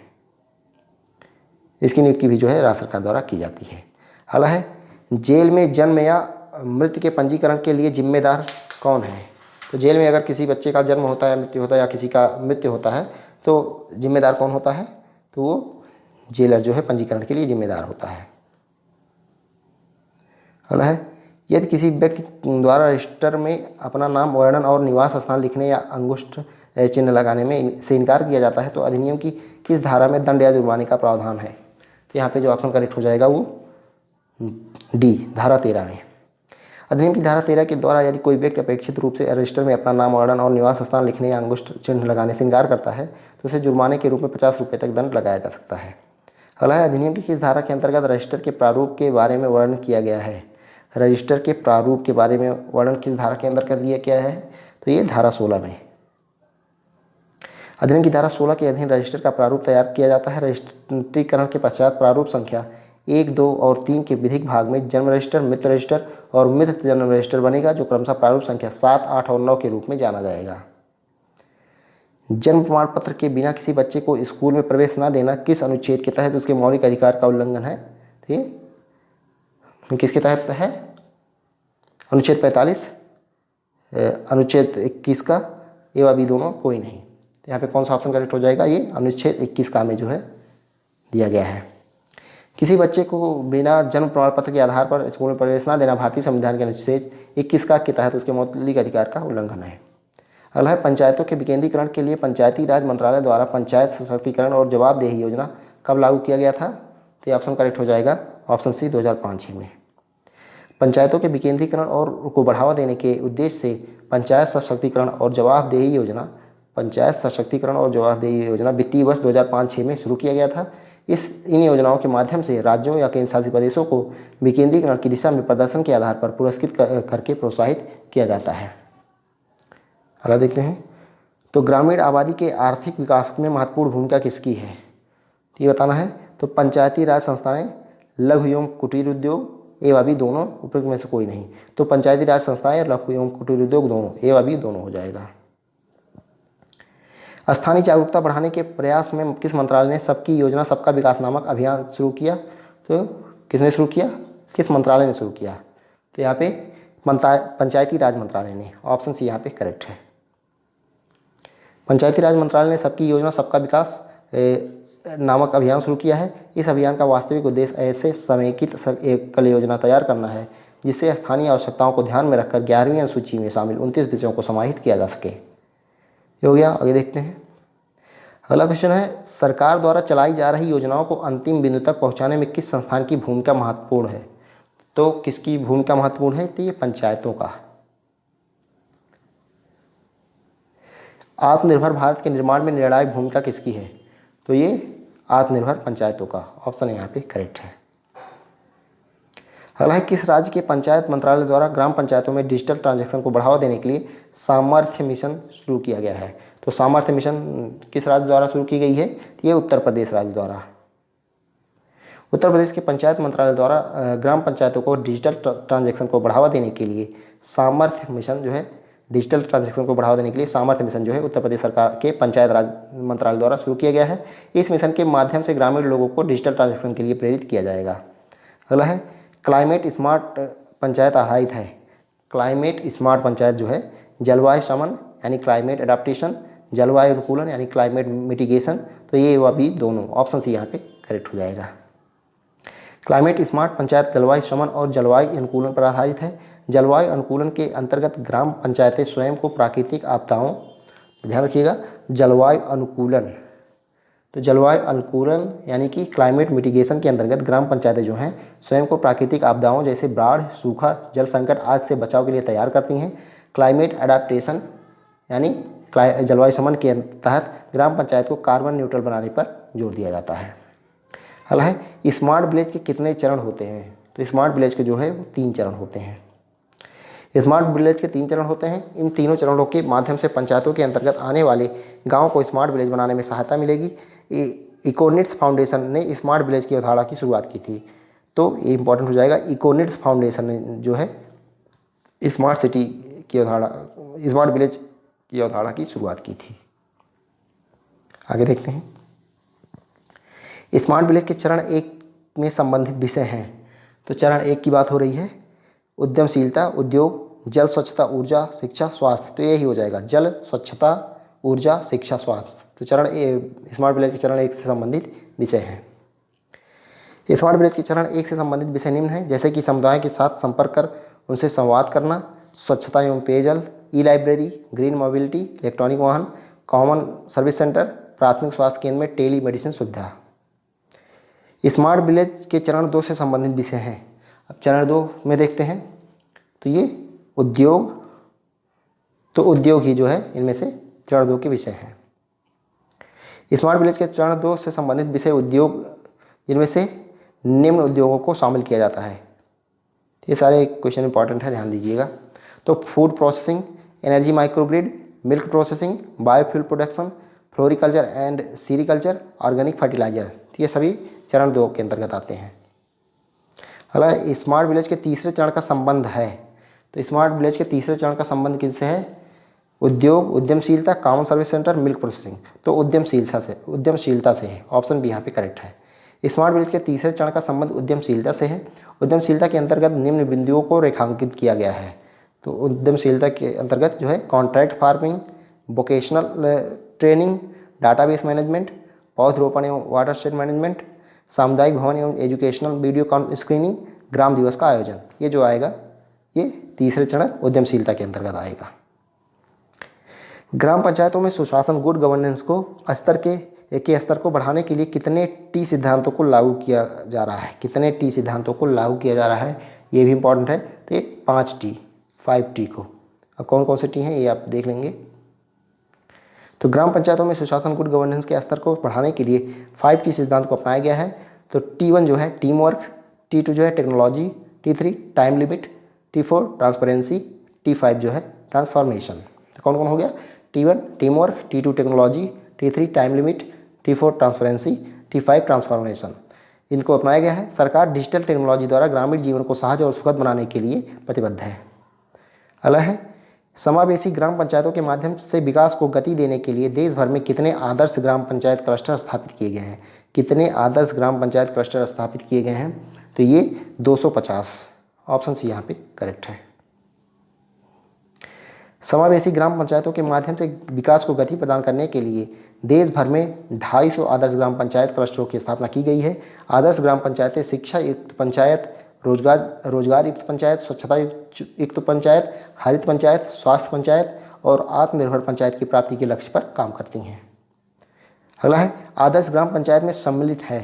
इसकी नियुक्ति भी जो है राज्य सरकार द्वारा की जाती है। अगला है जेल में जन्म या मृत्यु के पंजीकरण के लिए जिम्मेदार कौन है। तो जेल में अगर किसी बच्चे का जन्म होता है, मृत्यु होता है या किसी का मृत्यु होता है, तो जिम्मेदार कौन होता है। तो वो जेलर जो है पंजीकरण के लिए जिम्मेदार होता है। अगला है यदि किसी व्यक्ति द्वारा रजिस्टर में अपना नाम, वर्णन और निवास स्थान लिखने या अंगुष्ठ चिन्ह लगाने में से इनकार किया जाता है, तो अधिनियम की किस धारा में दंड या जुर्माने का प्रावधान है। तो यहाँ पे जो ऑप्शन करेक्ट हो जाएगा वो डी, धारा 13 में। अधिनियम की धारा 13 के द्वारा यदि कोई व्यक्ति अपेक्षित रूप से रजिस्टर में अपना नाम, वर्णन और निवास स्थान लिखने या अंगुष्ठ चिन्ह लगाने से इनकार करता है, तो उसे जुर्माने के रूप में 50 रुपये तक दंड लगाया जा सकता है। अगला है अधिनियम की किस धारा के अंतर्गत रजिस्टर के प्रारूप के बारे में वर्णन किया गया है। रजिस्टर के प्रारूप के बारे में वर्णन किस धारा के अंदर कर दिया गया है? तो ये धारा 16 में। अधिनियम की धारा 16 के अधीन रजिस्टर का प्रारूप तैयार किया जाता है। रजिस्ट्रीकरण के पश्चात प्रारूप संख्या 1, 2 और 3 के विधिक भाग में जन्म रजिस्टर, मृत्यु रजिस्टर और मृत जन्म रजिस्टर बनेगा, जो क्रमशः प्रारूप संख्या 7, 8 और 9 के रूप में जाना जाएगा। जन्म प्रमाण पत्र के बिना किसी बच्चे को स्कूल में प्रवेश न देना किस अनुच्छेद के तहत उसके मौलिक अधिकार का उल्लंघन है? तो ये किसके तहत है? अनुच्छेद 45, अनुच्छेद 21 का, ए व बी दोनों कोई नहीं। तो यहाँ पे कौन सा ऑप्शन करेक्ट हो जाएगा? ये अनुच्छेद 21 का में जो है दिया गया है। किसी बच्चे को बिना जन्म प्रमाण पत्र के आधार पर स्कूल में प्रवेश न देना भारतीय संविधान के अनुच्छेद 21 का के तहत उसके मौलिक अधिकार का उल्लंघन है। अगला है, पंचायतों के विकेंद्रीकरण के लिए पंचायती राज मंत्रालय द्वारा पंचायत सशक्तिकरण और जवाबदेही योजना कब लागू किया गया था? तो ये ऑप्शन करेक्ट हो जाएगा ऑप्शन सी 2005 में। पंचायतों के विकेंद्रीकरण और को बढ़ावा देने के उद्देश्य से पंचायत सशक्तिकरण और जवाबदेही योजना वित्तीय वर्ष 2005-06 में शुरू किया गया था। इन योजनाओं के माध्यम से राज्यों या केंद्र शासित प्रदेशों को विकेंद्रीकरण की दिशा में प्रदर्शन के आधार पर पुरस्कृत करके प्रोत्साहित किया जाता है। अगला देखते हैं, तो ग्रामीण आबादी के आर्थिक विकास में महत्वपूर्ण भूमिका किसकी है? ये बताना है। तो पंचायती राज संस्थाएं, लघु एवं कुटीर उद्योग, ए व बी दोनों, उपरोक्त में से कोई नहीं। तो पंचायती राज संस्थाएं, लघु एवं कुटीर उद्योग दोनों, ए व बी दोनों हो जाएगा। स्थानीय जागरूकता बढ़ाने के प्रयास में किस मंत्रालय ने सबकी योजना सबका विकास नामक अभियान शुरू किया? तो किसने शुरू किया? किस मंत्रालय ने शुरू किया? तो यहाँ पे पंचायती राज मंत्रालय ने। ऑप्शन सी यहाँ पे करेक्ट है। पंचायती राज मंत्रालय ने सबकी योजना सबका विकास नामक अभियान शुरू किया है। इस अभियान का वास्तविक उद्देश्य ऐसे समेकित एकल योजना तैयार करना है जिससे स्थानीय आवश्यकताओं को ध्यान में रखकर 11वीं अनुसूची में शामिल 29 विषयों को समाहित किया जा सके। ये हो गया। आगे देखते हैं, अगला क्वेश्चन है, सरकार द्वारा चलाई जा रही योजनाओं को अंतिम बिंदु तक पहुंचाने में किस संस्थान की भूमिका महत्वपूर्ण है? तो किसकी भूमिका महत्वपूर्ण है? तो ये पंचायतों का। आत्मनिर्भर भारत के निर्माण में निर्णायक भूमिका किसकी है? तो ये आत्मनिर्भर पंचायतों का। ऑप्शन यहाँ पे करेक्ट है। अगला है, किस राज्य के पंचायत मंत्रालय द्वारा ग्राम पंचायतों में डिजिटल ट्रांजैक्शन को बढ़ावा देने के लिए सामर्थ्य मिशन शुरू किया गया है? तो सामर्थ्य मिशन किस राज्य द्वारा शुरू की गई है? तो ये उत्तर प्रदेश राज्य द्वारा। उत्तर प्रदेश के पंचायत मंत्रालय द्वारा ग्राम पंचायतों को डिजिटल ट्रांजैक्शन को बढ़ावा देने के लिए सामर्थ्य मिशन जो है, डिजिटल ट्रांजैक्शन को बढ़ावा देने के लिए सामर्थ्य मिशन जो है उत्तर प्रदेश सरकार के पंचायत राज मंत्रालय द्वारा शुरू किया गया है। इस मिशन के माध्यम से ग्रामीण लोगों को डिजिटल ट्रांजैक्शन के लिए प्रेरित किया जाएगा। अगला है, क्लाइमेट स्मार्ट पंचायत आधारित है। क्लाइमेट स्मार्ट पंचायत जो है जलवायु शमन यानी क्लाइमेट एडाप्टेशन, जलवायु अनुकूलन यानी क्लाइमेट मिटिगेशन, तो ये व बी दोनों। ऑप्शन सी यहाँ पे करेक्ट हो जाएगा। क्लाइमेट स्मार्ट पंचायत जलवायु शमन और जलवायु अनुकूलन पर आधारित है। जलवायु अनुकूलन के अंतर्गत ग्राम पंचायतें स्वयं को प्राकृतिक आपदाओं, ध्यान रखिएगा, जलवायु अनुकूलन, तो जलवायु अनुकूलन यानी कि क्लाइमेट मिटिगेशन के अंतर्गत ग्राम पंचायतें जो हैं स्वयं को प्राकृतिक आपदाओं जैसे बाढ़, सूखा, जल संकट आदि से बचाव के लिए तैयार करती हैं। क्लाइमेट अडेप्टेशन यानी जलवायु शमन के तहत ग्राम पंचायत को कार्बन न्यूट्रल बनाने पर जोर दिया जाता है। अगला है, स्मार्ट विलेज के कितने चरण होते हैं? तो स्मार्ट विलेज के जो है वो 3 चरण होते हैं। स्मार्ट विलेज के 3 चरण होते हैं। इन तीनों चरणों के माध्यम से पंचायतों के अंतर्गत आने वाले गाँव को स्मार्ट विलेज बनाने में सहायता मिलेगी। इकोनिट्स फाउंडेशन ने स्मार्ट विलेज की अवधारणा की शुरुआत की थी। तो ये इंपॉर्टेंट हो जाएगा, इकोनिट्स फाउंडेशन ने जो है स्मार्ट सिटी की अवधारणा, स्मार्ट विलेज की अवधारणा की शुरुआत की थी। आगे देखते हैं, स्मार्ट विलेज के चरण 1 में संबंधित विषय हैं। तो चरण 1 की बात हो रही है, उद्यमशीलता, उद्योग, जल, स्वच्छता, ऊर्जा, शिक्षा, स्वास्थ्य। तो यही हो जाएगा, जल, स्वच्छता, ऊर्जा, शिक्षा, स्वास्थ्य। तो स्मार्ट विलेज के चरण 1 से संबंधित विषय हैं। स्मार्ट विलेज के चरण 1 से संबंधित विषय निम्न हैं, जैसे कि समुदाय के साथ संपर्क कर उनसे संवाद करना, स्वच्छता एवं पेयजल, ई लाइब्रेरी, ग्रीन मोबिलिटी, इलेक्ट्रॉनिक वाहन, कॉमन सर्विस सेंटर, प्राथमिक स्वास्थ्य केंद्र में टेली मेडिसिन सुविधा। स्मार्ट विलेज के चरण 2 से संबंधित विषय हैं। अब चरण 2 में देखते हैं, तो ये उद्योग, तो उद्योग ही जो है इनमें से चरण 2 के विषय हैं। स्मार्ट विलेज के चरण 2 से संबंधित विषय उद्योग, जिनमें से निम्न उद्योगों को शामिल किया जाता है। ये सारे क्वेश्चन इंपॉर्टेंट है, ध्यान दीजिएगा। तो food processing, energy microgrid, milk processing, biofuel production, floriculture and sericulture, organic fertiliser, तो ये सभी चरण 2 के अंतर्गत आते हैं। अगला स्मार्ट विलेज के तीसरे चरण का संबंध है, तो स्मार्ट विलेज के तीसरे चरण का संबंध किससे है? उद्योग, उद्यमशीलता, common service centre, milk processing, तो उद्यमशीलता से है। ऑप्शन बी यहाँ पे करेक्ट है। स्मार्ट विलेज के तीसरे चरण का संबंध उद्यमशीलता से है। उद्यमशीलता के अंतर्गत निम्न बिंदुओं को रेखांकित किया गया है। तो उद्यमशीलता के अंतर्गत जो है contract farming, vocational training, database management, पौधरोपण एवं वाटरशेड मैनेजमेंट, सामुदायिक भवन एवं एजुकेशनल वीडियो स्क्रीनिंग, ग्राम दिवस का आयोजन, ये जो आएगा ये तीसरे चरण उद्यमशीलता के अंतर्गत आएगा। ग्राम पंचायतों में सुशासन, गुड गवर्नेंस को स्तर को बढ़ाने के लिए कितने टी सिद्धांतों को लागू किया जा रहा है? कितने टी सिद्धांतों को लागू किया जा रहा है, ये भी इंपॉर्टेंट है। तो ये 5 टी को, अब कौन कौन से टी हैं ये आप देख लेंगे। तो ग्राम पंचायतों में सुशासन, गुड गवर्नेंस के स्तर को बढ़ाने के लिए 5 टी सिद्धांत को अपनाया गया है। तो T1 जो है टीम वर्क, T2 जो है technology, T3 time limit, T4 transparency, T5 जो है ट्रांसफॉर्मेशन। तो कौन कौन हो गया? T1 team work, T2 technology, T3 time limit, T4 transparency, T5 transformation, इनको अपनाया गया है। सरकार डिजिटल टेक्नोलॉजी द्वारा ग्रामीण जीवन को सहज और सुखद बनाने के लिए प्रतिबद्ध है। अगला है समावेशी ग्राम पंचायतों के माध्यम से विकास को गति देने के लिए देश भर में कितने आदर्श ग्राम पंचायत क्लस्टर स्थापित किए गए हैं? कितने आदर्श ग्राम पंचायत क्लस्टर स्थापित किए गए हैं? तो ये 250, ऑप्शन सी यहाँ पे करेक्ट है। समावेशी ग्राम पंचायतों के माध्यम से विकास को गति प्रदान करने के लिए देश भर में 250 आदर्श ग्राम पंचायत क्लस्टरों की स्थापना की गई है। आदर्श ग्राम पंचायतें शिक्षा युक्त पंचायत, रोजगार युक्त पंचायत, स्वच्छता युक्त पंचायत, हरित पंचायत, स्वास्थ्य पंचायत और आत्मनिर्भर पंचायत की प्राप्ति के लक्ष्य पर काम करती हैं। अगला है आदर्श ग्राम पंचायत में सम्मिलित है।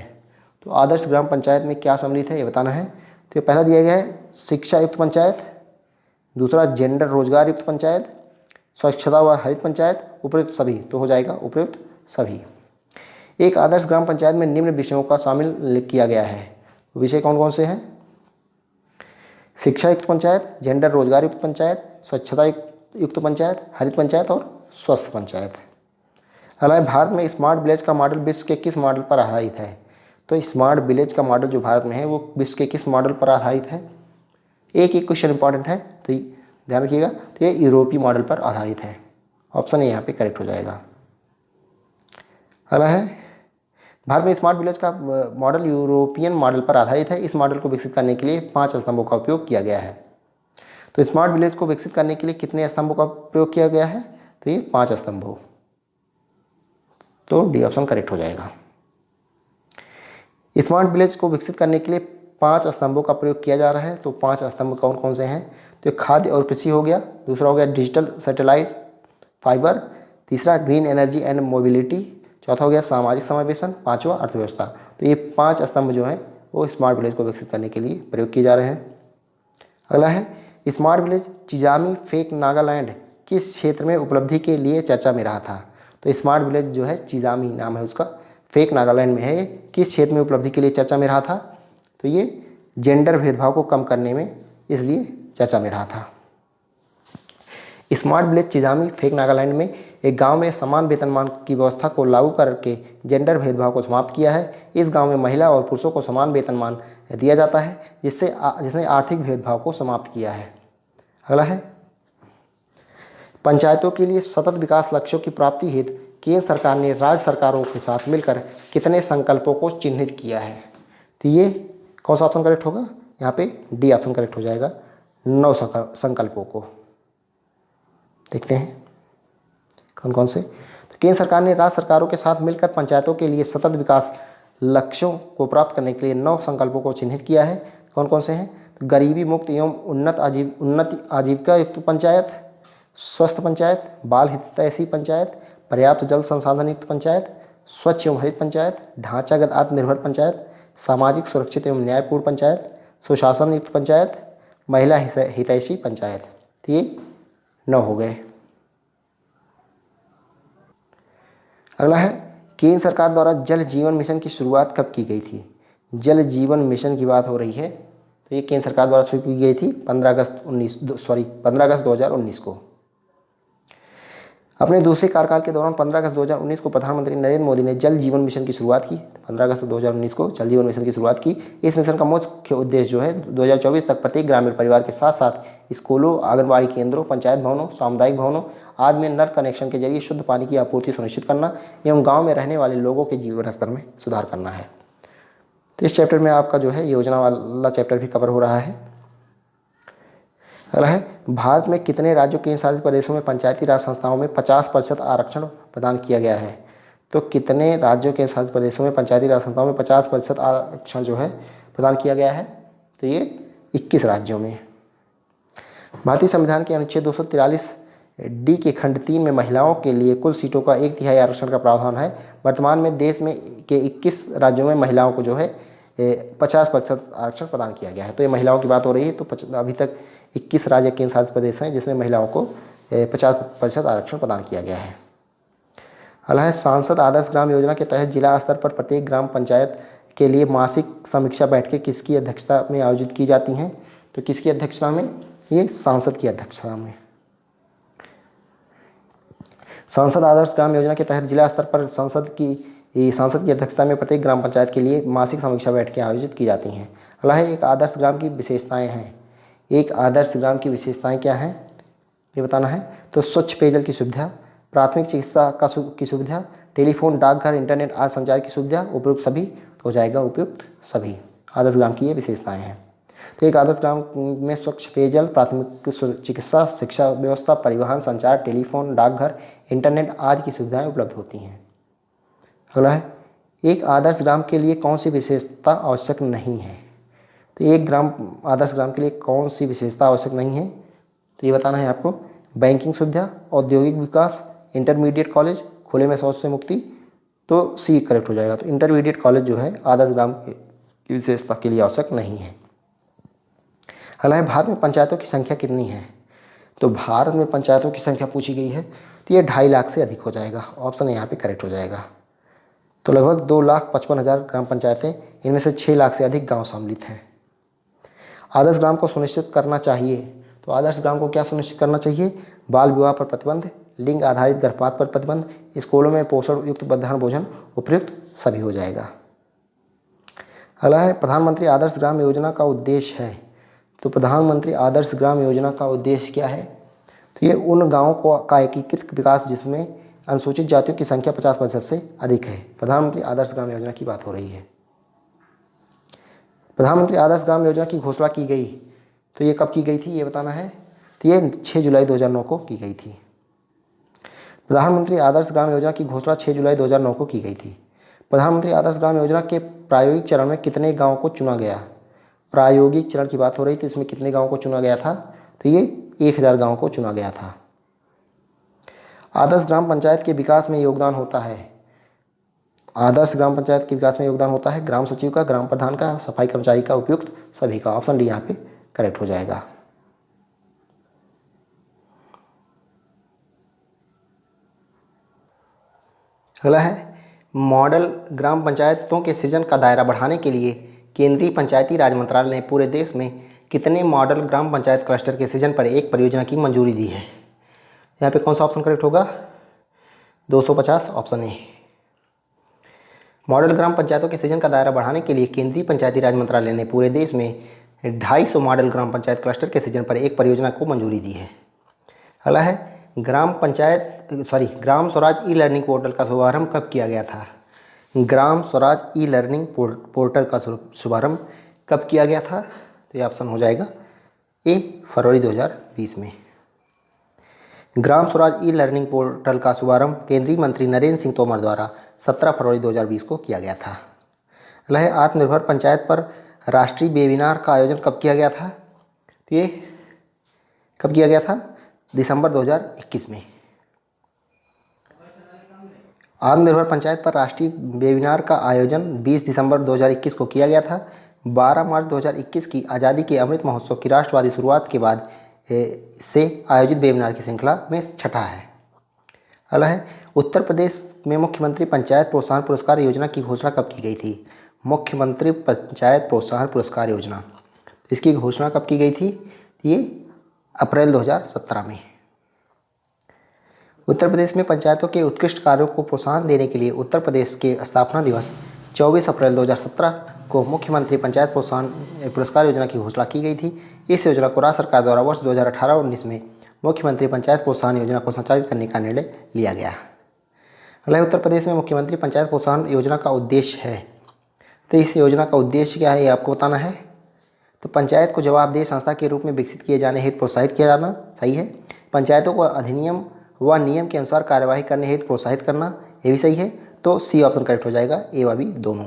तो आदर्श ग्राम पंचायत में क्या सम्मिलित है ये बताना है। तो पहला दिया गया है शिक्षा युक्त पंचायत, दूसरा जेंडर रोजगार युक्त पंचायत, स्वच्छता व हरित पंचायत, उपयुक्त सभी, तो हो जाएगा उपयुक्त सभी। एक आदर्श ग्राम पंचायत में निम्न विषयों का शामिल किया गया है। विषय कौन कौन से हैं? शिक्षा युक्त पंचायत, जेंडर रोजगार युक्त पंचायत, स्वच्छता युक्त पंचायत, हरित पंचायत और स्वस्थ पंचायत। अगला भारत में स्मार्ट विलेज का मॉडल विश्व के किस मॉडल पर आधारित है? तो स्मार्ट विलेज का मॉडल जो भारत में है वो विश्व के किस मॉडल पर आधारित है? एक क्वेश्चन इंपॉर्टेंट है तो ध्यान रखिएगा। तो ये यूरोपीय मॉडल पर आधारित है। ऑप्शन ए यहाँ पे करेक्ट हो जाएगा। अगला है भारत में स्मार्ट विलेज का मॉडल यूरोपियन मॉडल पर आधारित है। इस मॉडल को विकसित करने के लिए 5 स्तंभों का उपयोग किया गया है। तो स्मार्ट विलेज को विकसित करने के लिए कितने स्तंभों का प्रयोग किया गया है? तो ये 5 स्तंभों, तो डी ऑप्शन करेक्ट हो जाएगा। स्मार्ट विलेज को विकसित करने के लिए 5 स्तंभों का प्रयोग किया जा रहा है। तो 5 स्तंभ कौन कौन से हैं? तो खाद्य और कृषि हो गया, दूसरा हो गया डिजिटल सैटेलाइट फाइबर, तीसरा ग्रीन एनर्जी एंड मोबिलिटी, चौथा हो गया सामाजिक समावेशन, पांचवा अर्थव्यवस्था। तो ये 5 स्तंभ जो हैं वो स्मार्ट विलेज को विकसित करने के लिए प्रयोग किए जा रहे हैं। अगला है smart village Chizami fake Nagaland किस क्षेत्र में उपलब्धि के लिए चर्चा में रहा था? तो स्मार्ट विलेज जो है चिजामी नाम है उसका, फेक नागालैंड में है, ये किस क्षेत्र में उपलब्धि के लिए चर्चा में रहा था? तो ये जेंडर भेदभाव को कम करने में इसलिए चर्चा में रहा था। Smart village Chizami fake Nagaland में एक गांव में समान वेतनमान की व्यवस्था को लागू करके जेंडर भेदभाव को समाप्त किया है। इस गांव में महिला और पुरुषों को समान वेतनमान दिया जाता है जिसने आर्थिक भेदभाव को समाप्त किया है। अगला है पंचायतों के लिए सतत विकास लक्ष्यों की प्राप्ति हेतु केंद्र सरकार ने राज्य सरकारों के साथ मिलकर कितने संकल्पों को चिन्हित किया है? तो ये कौन सा ऑप्शन करेक्ट होगा? यहाँ पे डी ऑप्शन करेक्ट हो जाएगा। 9 संकल्पों को देखते हैं कौन कौन से। तो केंद्र सरकार ने राज्य सरकारों के साथ मिलकर पंचायतों के लिए सतत विकास लक्ष्यों को प्राप्त करने के लिए 9 संकल्पों को चिन्हित किया है। कौन कौन से हैं? तो गरीबी मुक्त एवं उन्नत आजीविका युक्त पंचायत, स्वस्थ पंचायत, बाल हितैषी पंचायत, पर्याप्त जल संसाधन युक्त पंचायत, स्वच्छ एवं हरित पंचायत, ढांचागत आत्मनिर्भर पंचायत, सामाजिक सुरक्षित एवं न्यायपूर्ण पंचायत, सुशासन युक्त पंचायत, महिला हितैषी पंचायत। तो ये 9 हो गए। अगला है केंद्र सरकार द्वारा जल जीवन मिशन की शुरुआत कब की गई थी? जल जीवन मिशन की बात हो रही है। तो ये केंद्र सरकार द्वारा शुरू की गई थी 15 अगस्त 2019 को। अपने दूसरे कार्यकाल के दौरान 15 अगस्त 2019 को प्रधानमंत्री नरेंद्र मोदी ने जल जीवन मिशन की शुरुआत की। 15 अगस्त 2019 को जल जीवन मिशन की शुरुआत की। इस मिशन का मुख्य उद्देश्य जो है 2024 तक प्रत्येक ग्रामीण परिवार के साथ साथ स्कूलों, आंगनबाड़ी केंद्रों, पंचायत भवनों, सामुदायिक भवनों आदि में नल कनेक्शन के जरिए शुद्ध पानी की आपूर्ति सुनिश्चित करना एवं गाँव में रहने वाले लोगों के जीवन स्तर में सुधार करना है। तो इस चैप्टर में आपका जो है योजना वाला चैप्टर भी कवर हो रहा है। अगला है, भारत में कितने राज्यों केंद्र शासित प्रदेशों में पंचायती राज संस्थाओं में 50% आरक्षण प्रदान किया गया है? तो कितने राज्यों के शासित प्रदेशों में पंचायती राज संस्थाओं में 50% आरक्षण जो है प्रदान किया गया है? तो ये 21 राज्यों में। भारतीय संविधान के अनुच्छेद 243 डी के खंड 3 में महिलाओं के लिए कुल सीटों का 1/3 आरक्षण का प्रावधान है। वर्तमान में देश में के 21 राज्यों में महिलाओं को जो है 50% आरक्षण प्रदान किया गया है। तो ये महिलाओं की बात हो रही है। तो अभी तक 21 राज्य केंद्र शासित प्रदेश हैं जिसमें महिलाओं को 50% आरक्षण प्रदान किया गया है। अगला है, सांसद आदर्श ग्राम योजना के तहत जिला स्तर पर प्रत्येक ग्राम पंचायत के लिए मासिक समीक्षा बैठकें किसकी अध्यक्षता में आयोजित की जाती हैं? तो किसकी अध्यक्षता में? ये सांसद की अध्यक्षता में। सांसद आदर्श ग्राम योजना के तहत जिला स्तर पर सांसद की अध्यक्षता में प्रत्येक ग्राम पंचायत के लिए मासिक समीक्षा बैठकें आयोजित की जाती हैं। अगला है, एक आदर्श ग्राम की विशेषताएं हैं। एक आदर्श ग्राम की विशेषताएं क्या हैं ये बताना है। तो स्वच्छ पेयजल की सुविधा, प्राथमिक चिकित्सा की सुविधा, टेलीफोन, डाकघर, इंटरनेट आदि संचार की सुविधा, उपयुक्त सभी। तो हो जाएगा उपयुक्त सभी। आदर्श ग्राम की ये विशेषताएं हैं। तो एक आदर्श ग्राम में स्वच्छ पेयजल, प्राथमिक चिकित्सा, शिक्षा व्यवस्था, परिवहन, संचार, टेलीफोन, डाकघर, इंटरनेट आदि की सुविधाएं उपलब्ध होती हैं। अगला है, एक आदर्श ग्राम के लिए कौन सी विशेषता आवश्यक नहीं है? तो एक आदर्श ग्राम के लिए कौन सी विशेषता आवश्यक नहीं है? तो ये बताना है आपको। बैंकिंग सुविधा, औद्योगिक विकास, इंटरमीडिएट कॉलेज, खुले में शौच से मुक्ति। तो सी करेक्ट हो जाएगा। तो इंटरमीडिएट कॉलेज जो है आदर्श ग्राम की विशेषता के लिए आवश्यक नहीं है। अगला है, भारत में पंचायतों की संख्या कितनी है? तो भारत में पंचायतों की संख्या पूछी गई है तो ये 2.5 लाख से अधिक हो जाएगा। ऑप्शन यहाँ पे करेक्ट हो जाएगा। तो लगभग 2,55,000 ग्राम पंचायतें, इनमें से 6 लाख से अधिक गांव सम्मिलित हैं। आदर्श ग्राम को सुनिश्चित करना चाहिए। तो आदर्श ग्राम को क्या सुनिश्चित करना चाहिए? बाल विवाह पर प्रतिबंध, लिंग आधारित गर्भपात पर प्रतिबंध, स्कूलों में पोषण युक्त मध्याह्न भोजन, उपयुक्त सभी हो जाएगा। अगला है, प्रधानमंत्री आदर्श ग्राम योजना का उद्देश्य है। तो प्रधानमंत्री आदर्श ग्राम योजना का उद्देश्य क्या है? तो ये उन गाँवों का एकीकृत विकास जिसमें अनुसूचित जातियों की संख्या 50% से अधिक है। प्रधानमंत्री आदर्श ग्राम योजना की बात हो रही है। प्रधानमंत्री आदर्श ग्राम योजना की घोषणा की गई तो ये कब की गई थी ये बताना है। तो ये 6 जुलाई 2009 को की गई थी। प्रधानमंत्री आदर्श ग्राम योजना की घोषणा 6 जुलाई 2009 को की गई थी। प्रधानमंत्री आदर्श ग्राम योजना के प्रायोगिक चरण में कितने गाँवों को चुना गया? प्रायोगिक चरण की बात हो रही थी, इसमें कितने गाँवों को चुना गया था? तो ये 1000 गाँवों को चुना गया था। आदर्श ग्राम पंचायत के विकास में योगदान होता है। आदर्श ग्राम पंचायत के विकास में योगदान होता है ग्राम सचिव का, ग्राम प्रधान का, सफाई कर्मचारी का, उपयुक्त सभी का। ऑप्शन डी यहाँ पे करेक्ट हो जाएगा। अगला है, मॉडल ग्राम पंचायतों के सृजन का दायरा बढ़ाने के लिए केंद्रीय पंचायती राज मंत्रालय ने पूरे देश में कितने मॉडल ग्राम पंचायत क्लस्टर के सृजन पर एक परियोजना की मंजूरी दी है? यहाँ पे कौन सा ऑप्शन करेक्ट होगा? 250 ऑप्शन ए। मॉडल ग्राम पंचायतों के सृजन का दायरा बढ़ाने के लिए केंद्रीय पंचायती राज मंत्रालय ने पूरे देश में 250 मॉडल ग्राम पंचायत क्लस्टर के सृजन पर एक परियोजना को मंजूरी दी है। अगला है, Gram Swaraj e learning portal का शुभारंभ कब किया गया था? Gram Swaraj e learning portal का शुभारंभ कब किया गया था? तो ये ऑप्शन हो जाएगा ए, फरवरी 2020 में। Gram Swaraj e learning portal का शुभारंभ केंद्रीय मंत्री नरेंद्र सिंह तोमर द्वारा 17 फरवरी 2020 को किया गया था। अगला है, आत्मनिर्भर पंचायत पर राष्ट्रीय वेबिनार का आयोजन कब किया गया था? तो ये कब किया गया था? दिसंबर 2021 में। आत्मनिर्भर पंचायत पर राष्ट्रीय वेबिनार का आयोजन 20 दिसंबर 2021 को किया गया था। 12 मार्च 2021 की आज़ादी के अमृत महोत्सव की राष्ट्रवादी शुरुआत के बाद से आयोजित वेबिनार की श्रृंखला में छठा है। अगला है, उत्तर प्रदेश में मुख्यमंत्री पंचायत प्रोत्साहन पुरस्कार योजना की घोषणा कब की गई थी? मुख्यमंत्री पंचायत प्रोत्साहन पुरस्कार योजना इसकी घोषणा कब की गई थी? ये अप्रैल 2017 में। उत्तर प्रदेश में पंचायतों के उत्कृष्ट कार्यों को प्रोत्साहन देने के लिए उत्तर प्रदेश के स्थापना दिवस 24 अप्रैल 2017 को मुख्यमंत्री पंचायत प्रोत्साहन पुरस्कार योजना की घोषणा की गई थी। इस योजना को राज्य सरकार द्वारा वर्ष 2018-19 में मुख्यमंत्री पंचायत प्रोत्साहन योजना को संचालित करने का निर्णय लिया गया। अगला, उत्तर प्रदेश में मुख्यमंत्री पंचायत प्रोत्साहन योजना का उद्देश्य है। तो इस योजना का उद्देश्य क्या है, ये आपको बताना है। तो पंचायत को जवाबदेह संस्था के रूप में विकसित किए जाने हेतु प्रोत्साहित किया जाना, सही है। पंचायतों को अधिनियम व नियम के अनुसार कार्यवाही करने हेतु प्रोत्साहित करना, ये भी सही है। तो सी ऑप्शन करेक्ट हो जाएगा, ए व बी दोनों।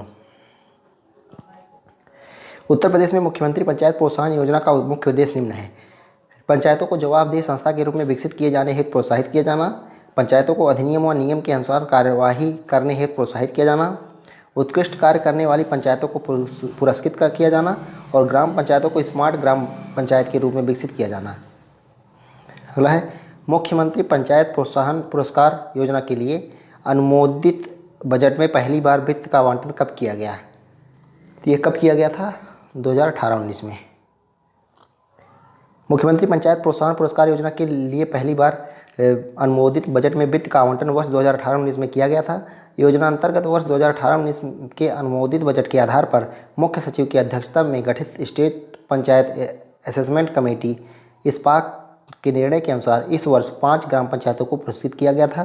उत्तर प्रदेश में मुख्यमंत्री पंचायत प्रोत्साहन योजना का मुख्य उद्देश्य निम्न है। पंचायतों को जवाबदेह संस्था के रूप में विकसित किए जाने हेतु प्रोत्साहित किया जाना, पंचायतों को अधिनियम और नियम के अनुसार कार्यवाही करने हेतु प्रोत्साहित किया जाना, उत्कृष्ट कार्य करने वाली पंचायतों को पुरस्कृत किया जाना और ग्राम पंचायतों को स्मार्ट ग्राम पंचायत के रूप में विकसित किया जाना। अगला है, मुख्यमंत्री पंचायत प्रोत्साहन पुरस्कार योजना के लिए अनुमोदित बजट में पहली बार वित्त का आवंटन कब किया गया? तो ये कब किया गया था? 2018-19 में। मुख्यमंत्री पंचायत प्रोत्साहन पुरस्कार योजना के लिए पहली बार अनुमोदित बजट में वित्त का आवंटन वर्ष 2018-19 में किया गया था। योजना अंतर्गत वर्ष 2018-19 के अनुमोदित बजट के आधार पर मुख्य सचिव की अध्यक्षता में गठित स्टेट पंचायत असेसमेंट कमेटी इस्पाक के निर्णय के अनुसार इस वर्ष 5 ग्राम पंचायतों को पुरस्कृत किया गया था।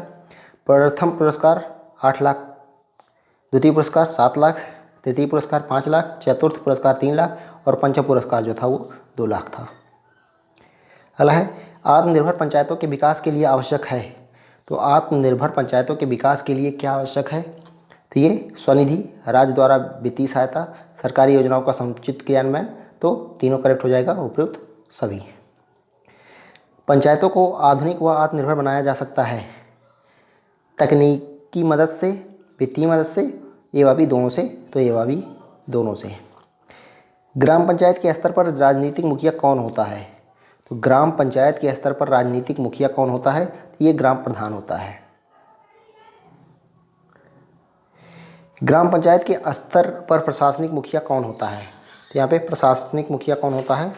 प्रथम पुरस्कार 8 लाख, द्वितीय पुरस्कार 7 लाख, तृतीय पुरस्कार 5 लाख, चतुर्थ पुरस्कार 3 लाख और पंचम पुरस्कार जो था वो 2 लाख था। अगला है, आत्मनिर्भर पंचायतों के विकास के लिए आवश्यक है। तो आत्मनिर्भर पंचायतों के विकास के लिए क्या आवश्यक है? तो ये स्वनिधि, राज्य द्वारा वित्तीय सहायता, सरकारी योजनाओं का समुचित क्रियान्वयन। तो तीनों करेक्ट हो जाएगा, उपयुक्त सभी। पंचायतों को आधुनिक व आत्मनिर्भर बनाया जा सकता है तकनीकी मदद से, वित्तीय मदद से, ए व बी दोनों से। तो ए व बी दोनों से। ग्राम पंचायत के स्तर पर राजनीतिक मुखिया कौन होता है? तो ग्राम पंचायत के स्तर पर राजनीतिक मुखिया कौन होता है? तो ये ग्राम प्रधान होता है। ग्राम पंचायत के स्तर पर प्रशासनिक मुखिया कौन होता है? तो यहाँ पे प्रशासनिक मुखिया कौन होता है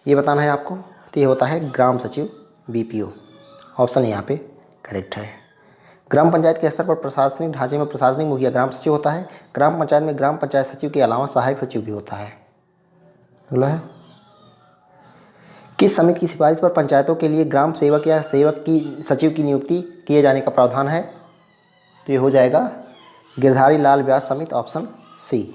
ये बताना है आपको। तो ये होता है ग्राम सचिव, बीपीओ। ऑप्शन यहाँ पे करेक्ट है। ग्राम पंचायत के स्तर पर प्रशासनिक ढांचे में प्रशासनिक मुखिया ग्राम सचिव होता है। ग्राम पंचायत में ग्राम पंचायत सचिव के अलावा सहायक सचिव भी होता है। अगला है, किस समिति की सिफारिश पर पंचायतों के लिए ग्राम सेवक या सेवक की सचिव की नियुक्ति किए जाने का प्रावधान है? तो ये हो जाएगा गिरधारी लाल व्यास समिति, ऑप्शन सी।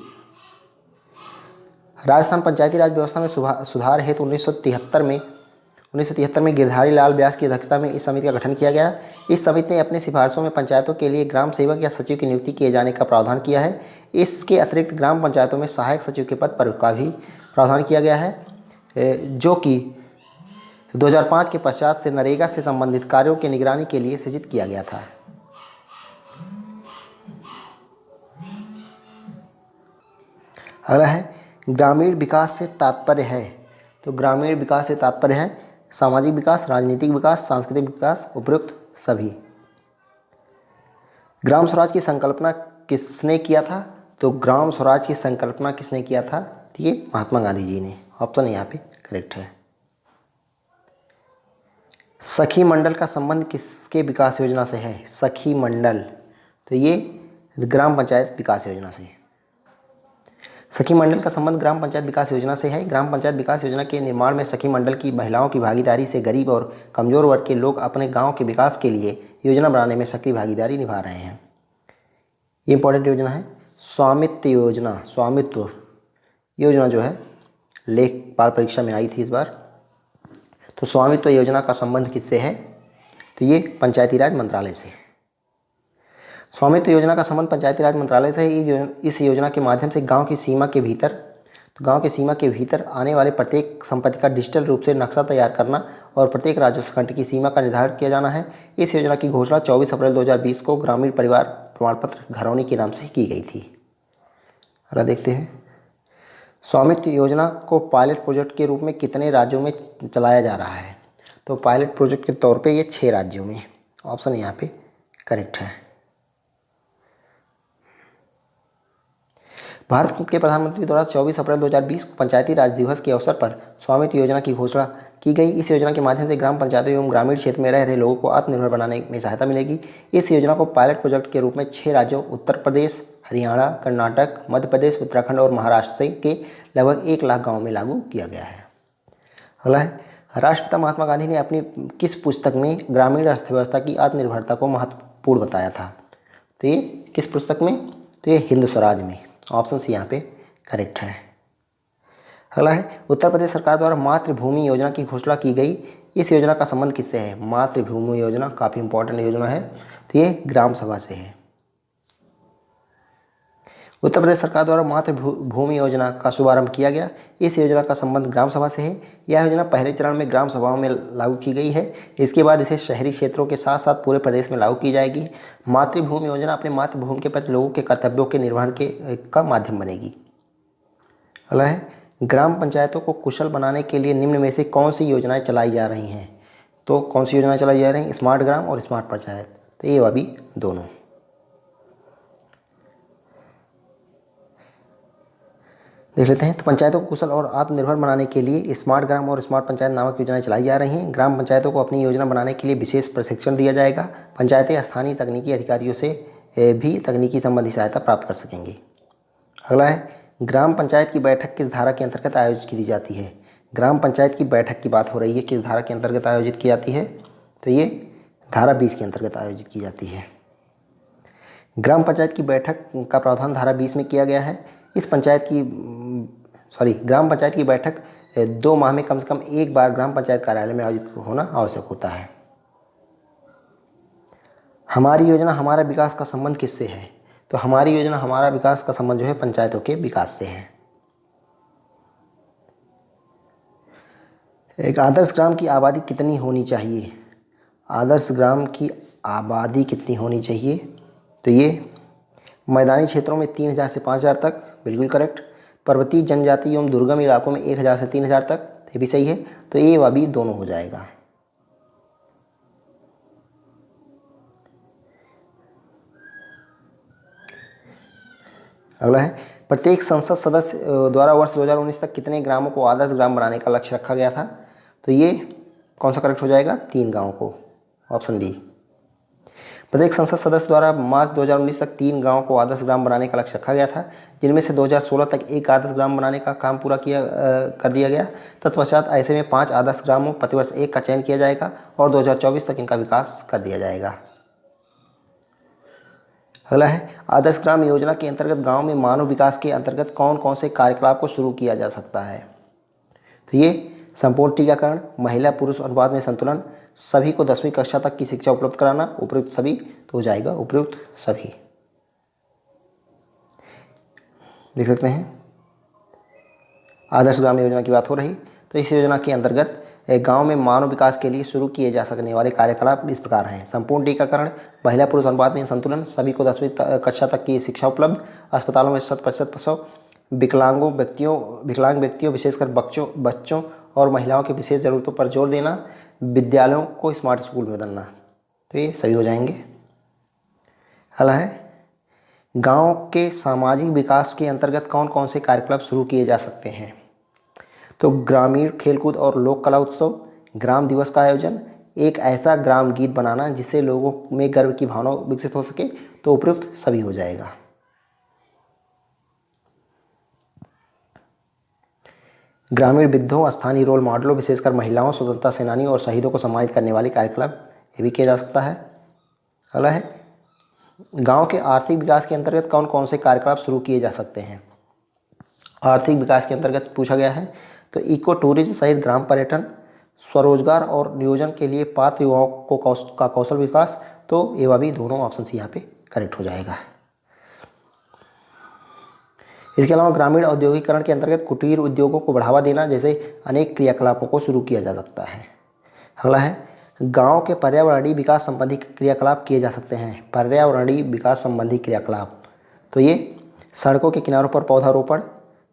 राजस्थान पंचायती राज व्यवस्था में सुधार हेतु 1973 में गिरधारी लाल व्यास की अध्यक्षता में इस समिति का गठन किया गया। इस समिति ने अपने सिफारिशों में पंचायतों के लिए ग्राम सेवक या सचिव की नियुक्ति किए जाने का प्रावधान किया है। इसके अतिरिक्त ग्राम पंचायतों में सहायक सचिव के पद पर का भी प्रावधान किया गया है, जो कि 2005 के पश्चात से नरेगा से संबंधित कार्यों की निगरानी के लिए सृजित किया गया था। अगला है, ग्रामीण विकास से तात्पर्य है। तो ग्रामीण विकास से तात्पर्य है सामाजिक विकास, राजनीतिक विकास, सांस्कृतिक विकास, उपयुक्त सभी। ग्राम स्वराज की संकल्पना किसने किया था? तो ग्राम स्वराज की संकल्पना किसने किया था? तो ये महात्मा गांधी जी ने। ऑप्शन यहाँ पे करेक्ट है। सखी मंडल का संबंध किसके विकास योजना से है? सखी मंडल, तो ये ग्राम पंचायत विकास योजना से। सखी मंडल का संबंध ग्राम पंचायत विकास योजना से है। ग्राम पंचायत विकास योजना के निर्माण में सखी मंडल की महिलाओं की भागीदारी से गरीब और कमजोर वर्ग के लोग अपने गांव के विकास के लिए योजना बनाने में सक्रिय भागीदारी निभा रहे हैं। ये इंपॉर्टेंट योजना है। स्वामित्व योजना, स्वामित्व योजना जो है लेखपाल परीक्षा में आई थी इस बार। तो स्वामित्व योजना का संबंध किससे है? तो ये पंचायती राज मंत्रालय से। स्वामित्व योजना का संबंध पंचायती राज मंत्रालय से है। इस योजना के माध्यम से गांव की सीमा के भीतर आने वाले प्रत्येक संपत्ति का डिजिटल रूप से नक्शा तैयार करना और प्रत्येक राजस्व खंड की सीमा का निर्धारण किया जाना है। इस योजना की घोषणा 24 अप्रैल 2020 को ग्रामीण परिवार प्रमाण पत्र घरौनी के नाम से की गई थी। अगला देखते हैं, स्वामित्व योजना को पायलट प्रोजेक्ट के रूप में कितने राज्यों में चलाया जा रहा है? तो पायलट प्रोजेक्ट के तौर पे ये 6 राज्यों में। ऑप्शन यहाँ पे करेक्ट है। भारत के प्रधानमंत्री द्वारा 24 अप्रैल 2020 को पंचायती राज दिवस के अवसर पर स्वामित्व योजना की घोषणा की गई। इस योजना के माध्यम से ग्राम पंचायतों एवं ग्रामीण क्षेत्र में रह रहे लोगों को आत्मनिर्भर बनाने में सहायता मिलेगी। इस योजना को पायलट प्रोजेक्ट के रूप में 6 राज्यों उत्तर प्रदेश, हरियाणा, कर्नाटक, मध्य प्रदेश, उत्तराखंड और महाराष्ट्र के लगभग 1 लाख गाँव में लागू किया गया है। अगला है, राष्ट्रपिता महात्मा गांधी ने अपनी किस पुस्तक में ग्रामीण अर्थव्यवस्था की आत्मनिर्भरता को महत्वपूर्ण बताया था? तो ये किस पुस्तक में? तो ये हिंद स्वराज में। ऑप्शन सी यहाँ पे करेक्ट है। अगला है, उत्तर प्रदेश सरकार द्वारा मातृभूमि योजना की घोषणा की गई। इस योजना का संबंध किससे है? मातृभूमि योजना काफ़ी इंपॉर्टेंट योजना है, तो ये ग्राम सभा से है। उत्तर प्रदेश सरकार द्वारा मातृभूमि योजना का शुभारंभ किया गया। इस योजना का संबंध ग्राम सभा से है। यह योजना पहले चरण में ग्राम सभाओं में लागू की गई है। इसके बाद इसे शहरी क्षेत्रों के साथ साथ पूरे प्रदेश में लागू की जाएगी। मातृभूमि योजना अपने मातृभूमि के प्रति लोगों के कर्तव्यों के निर्वहन का माध्यम बनेगी। अगला है, ग्राम पंचायतों को कुशल बनाने के लिए निम्न में से कौन सी योजनाएं चलाई जा रही हैं? तो कौन सी योजनाएं चलाई जा रही हैं? स्मार्ट ग्राम और स्मार्ट पंचायत। तो ये अभी दोनों। देख लेते हैं। तो पंचायतों को कुशल और आत्मनिर्भर बनाने के लिए स्मार्ट ग्राम और स्मार्ट पंचायत नामक योजनाएं चलाई जा रही हैं। ग्राम पंचायतों को अपनी योजना बनाने के लिए विशेष प्रशिक्षण दिया जाएगा। पंचायतें स्थानीय तकनीकी अधिकारियों से भी तकनीकी संबंधी सहायता प्राप्त कर सकेंगी। अगला है, ग्राम पंचायत की बैठक किस धारा के अंतर्गत आयोजित की जाती है? ग्राम पंचायत की बैठक की बात हो रही है, किस धारा के अंतर्गत आयोजित की जाती है? तो ये धारा 20 के अंतर्गत आयोजित की जाती है। ग्राम पंचायत की बैठक का प्रावधान धारा 20 में किया गया है। ग्राम पंचायत की बैठक 2 माह में कम से कम एक बार ग्राम पंचायत कार्यालय में आयोजित होना आवश्यक होता है। हमारी योजना हमारा विकास का संबंध किससे है? तो हमारी योजना हमारा विकास का संबंध जो है पंचायतों के विकास से है। एक आदर्श ग्राम की आबादी कितनी होनी चाहिए? आदर्श ग्राम की आबादी कितनी होनी चाहिए? तो ये मैदानी क्षेत्रों में 3000 से 5000 तक, बिल्कुल करेक्ट। पर्वतीय जनजाति एवं दुर्गम इलाकों में 1000 से 3000 तक, ये भी सही है। तो ये वह भी दोनों हो जाएगा। अगला है, प्रत्येक संसद सदस्य द्वारा वर्ष 2019 तक कितने ग्रामों को आदर्श ग्राम बनाने का लक्ष्य रखा गया था? तो ये कौन सा करेक्ट हो जाएगा? 3 गाँव को, ऑप्शन डी। प्रत्येक संसद सदस्य द्वारा मार्च 2019 तक 3 गाँव को आदर्श ग्राम बनाने का लक्ष्य रखा गया था, जिनमें से 2016 तक 1 आदर्श ग्राम बनाने का काम पूरा कर दिया गया। तत्पश्चात ऐसे में 5 आदर्श ग्रामों प्रतिवर्ष 1 का चयन किया जाएगा और 2024 तक इनका विकास कर दिया जाएगा। अगला है, आदर्श ग्राम योजना के अंतर्गत गाँव में मानव विकास के अंतर्गत कौन कौन से कार्यकलाप को शुरू किया जा सकता है? तो ये संपूर्ण टीकाकरण, महिला पुरुष अनुपात में संतुलन, सभी को 10वीं कक्षा तक की शिक्षा उपलब्ध कराना, उपयुक्त सभी, तो हो जाएगा उपयुक्त सभी। देख सकते हैं, आदर्श ग्राम योजना की बात हो रही। तो इस योजना के अंतर्गत गांव में मानव विकास के लिए शुरू किए जा सकने वाले कार्यकलाप इस प्रकार हैं: संपूर्ण टीकाकरण, महिला पुरुष अनुपात में संतुलन, सभी को 10वीं कक्षा तक की शिक्षा उपलब्ध, अस्पतालों में 100% प्रसव, विकलांग व्यक्तियों विशेषकर बच्चों और महिलाओं की विशेष ज़रूरतों पर जोर देना, विद्यालयों को स्मार्ट स्कूल में बदलना। तो ये सभी हो जाएंगे। अगला है, गांव के सामाजिक विकास के अंतर्गत कौन कौन से कार्यकलाप शुरू किए जा सकते हैं? तो ग्रामीण खेलकूद और लोक कला उत्सव, ग्राम दिवस का आयोजन, एक ऐसा ग्राम गीत बनाना जिससे लोगों में गर्व की भावना विकसित हो सके, तो उपयुक्त सभी हो जाएगा। ग्रामीण वृद्धों, स्थानीय रोल मॉडलों विशेषकर महिलाओं, स्वतंत्रता सेनानियों और शहीदों को सम्मानित करने वाले कार्यकलाप ये भी किया जा सकता है। अगला है, गांव के आर्थिक विकास के अंतर्गत कौन कौन से कार्यकलाप शुरू किए जा सकते हैं? आर्थिक विकास के अंतर्गत पूछा गया है तो इको टूरिज्म सहित ग्राम पर्यटन, स्वरोजगार और नियोजन के लिए पात्र युवाओं को कौशल विकास, तो ये भी दोनों ऑप्शन यहाँ पे करेक्ट हो जाएगा। इसके अलावा ग्रामीण औद्योगिकरण के अंतर्गत कुटीर उद्योगों को बढ़ावा देना जैसे अनेक क्रियाकलापों को शुरू किया जा सकता है। अगला है, गांव के पर्यावरणीय विकास संबंधी क्रियाकलाप किए जा सकते हैं। पर्यावरणीय विकास संबंधी क्रियाकलाप, तो ये सड़कों के किनारों पर पौधारोपण,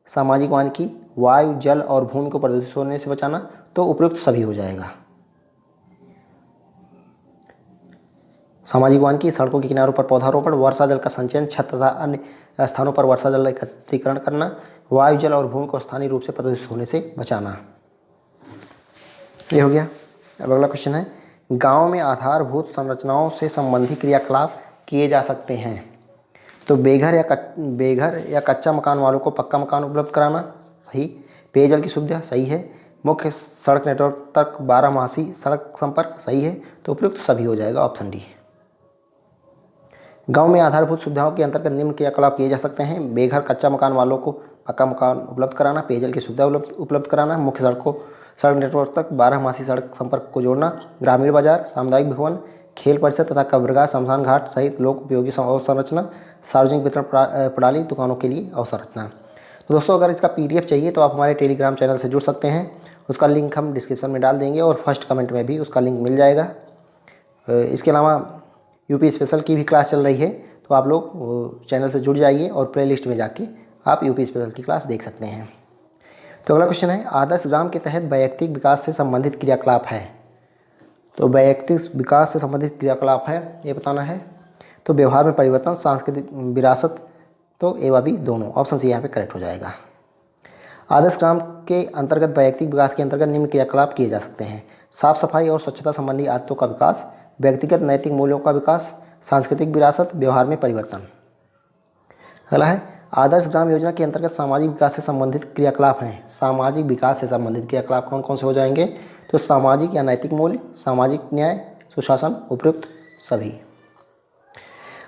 सामाजिक वानिकी, वायु जल और भूमि को प्रदूषित होने से बचाना, तो उपयुक्त सभी हो जाएगा। सामाजिक वानिकी, सड़कों के किनारों पर पौधारोपण, वर्षा जल का संचयन, छत तथा अन्य स्थानों पर वर्षा जल एकत्रीकरण करना, वायु जल और भूमि को स्थानीय रूप से प्रदूषित होने से बचाना। ये हो गया। अब अगला क्वेश्चन है, गांव में आधारभूत संरचनाओं से संबंधित क्रियाकलाप किए जा सकते हैं। तो बेघर या कच्चा मकान वालों को पक्का मकान उपलब्ध कराना, सही। पेयजल की सुविधा, सही है। मुख्य सड़क नेटवर्क तक 12 मासी सड़क संपर्क, सही है। तो उपयुक्त सभी हो जाएगा, ऑप्शन डी। गांव में आधारभूत सुविधाओं के अंतर्गत निम्न क्रियाकलाप किए जा सकते हैं। बेघर कच्चा मकान वालों को पक्का मकान उपलब्ध कराना, पेयजल की सुविधा उपलब्ध कराना, मुख्य सड़क नेटवर्क तक 12 मासी सड़क संपर्क को जोड़ना, ग्रामीण बाजार, सामुदायिक भवन, खेल परिसर तथा कब्रगाह, शमशान घाट सहित लोक उपयोगी अवसंरचना, सार्वजनिक वितरण प्रणाली, दुकानों के लिए अवसंरचना। तो दोस्तों, अगर इसका PDF चाहिए तो आप हमारे टेलीग्राम चैनल से जुड़ सकते हैं। उसका लिंक हम डिस्क्रिप्शन में डाल देंगे और फर्स्ट कमेंट में भी उसका लिंक मिल जाएगा। इसके अलावा यूपी स्पेशल की भी क्लास चल रही है, तो आप लोग चैनल से जुड़ जाइए और प्लेलिस्ट में जाके आप यूपी स्पेशल की क्लास देख सकते हैं। तो अगला क्वेश्चन है, आदर्श ग्राम के तहत वैयक्तिक विकास से संबंधित क्रियाकलाप है। तो वैयक्तिक विकास से संबंधित क्रियाकलाप है, ये बताना है। तो व्यवहार में परिवर्तन, सांस्कृतिक विरासत, तो ए व बी दोनों, ऑप्शन सी यहाँ पे करेक्ट हो जाएगा। आदर्श ग्राम के अंतर्गत वैयक्तिक विकास के अंतर्गत निम्न क्रियाकलाप किए जा सकते हैं। साफ सफाई और स्वच्छता संबंधी आदतों का विकास, व्यक्तिगत नैतिक मूल्यों का विकास, सांस्कृतिक विरासत, व्यवहार में परिवर्तन। अगला है, आदर्श ग्राम योजना के अंतर्गत सामाजिक विकास से संबंधित क्रियाकलाप हैं। सामाजिक विकास से संबंधित क्रियाकलाप कौन कौन से हो जाएंगे? तो सामाजिक या नैतिक मूल्य, सामाजिक न्याय, सुशासन, उपयुक्त सभी।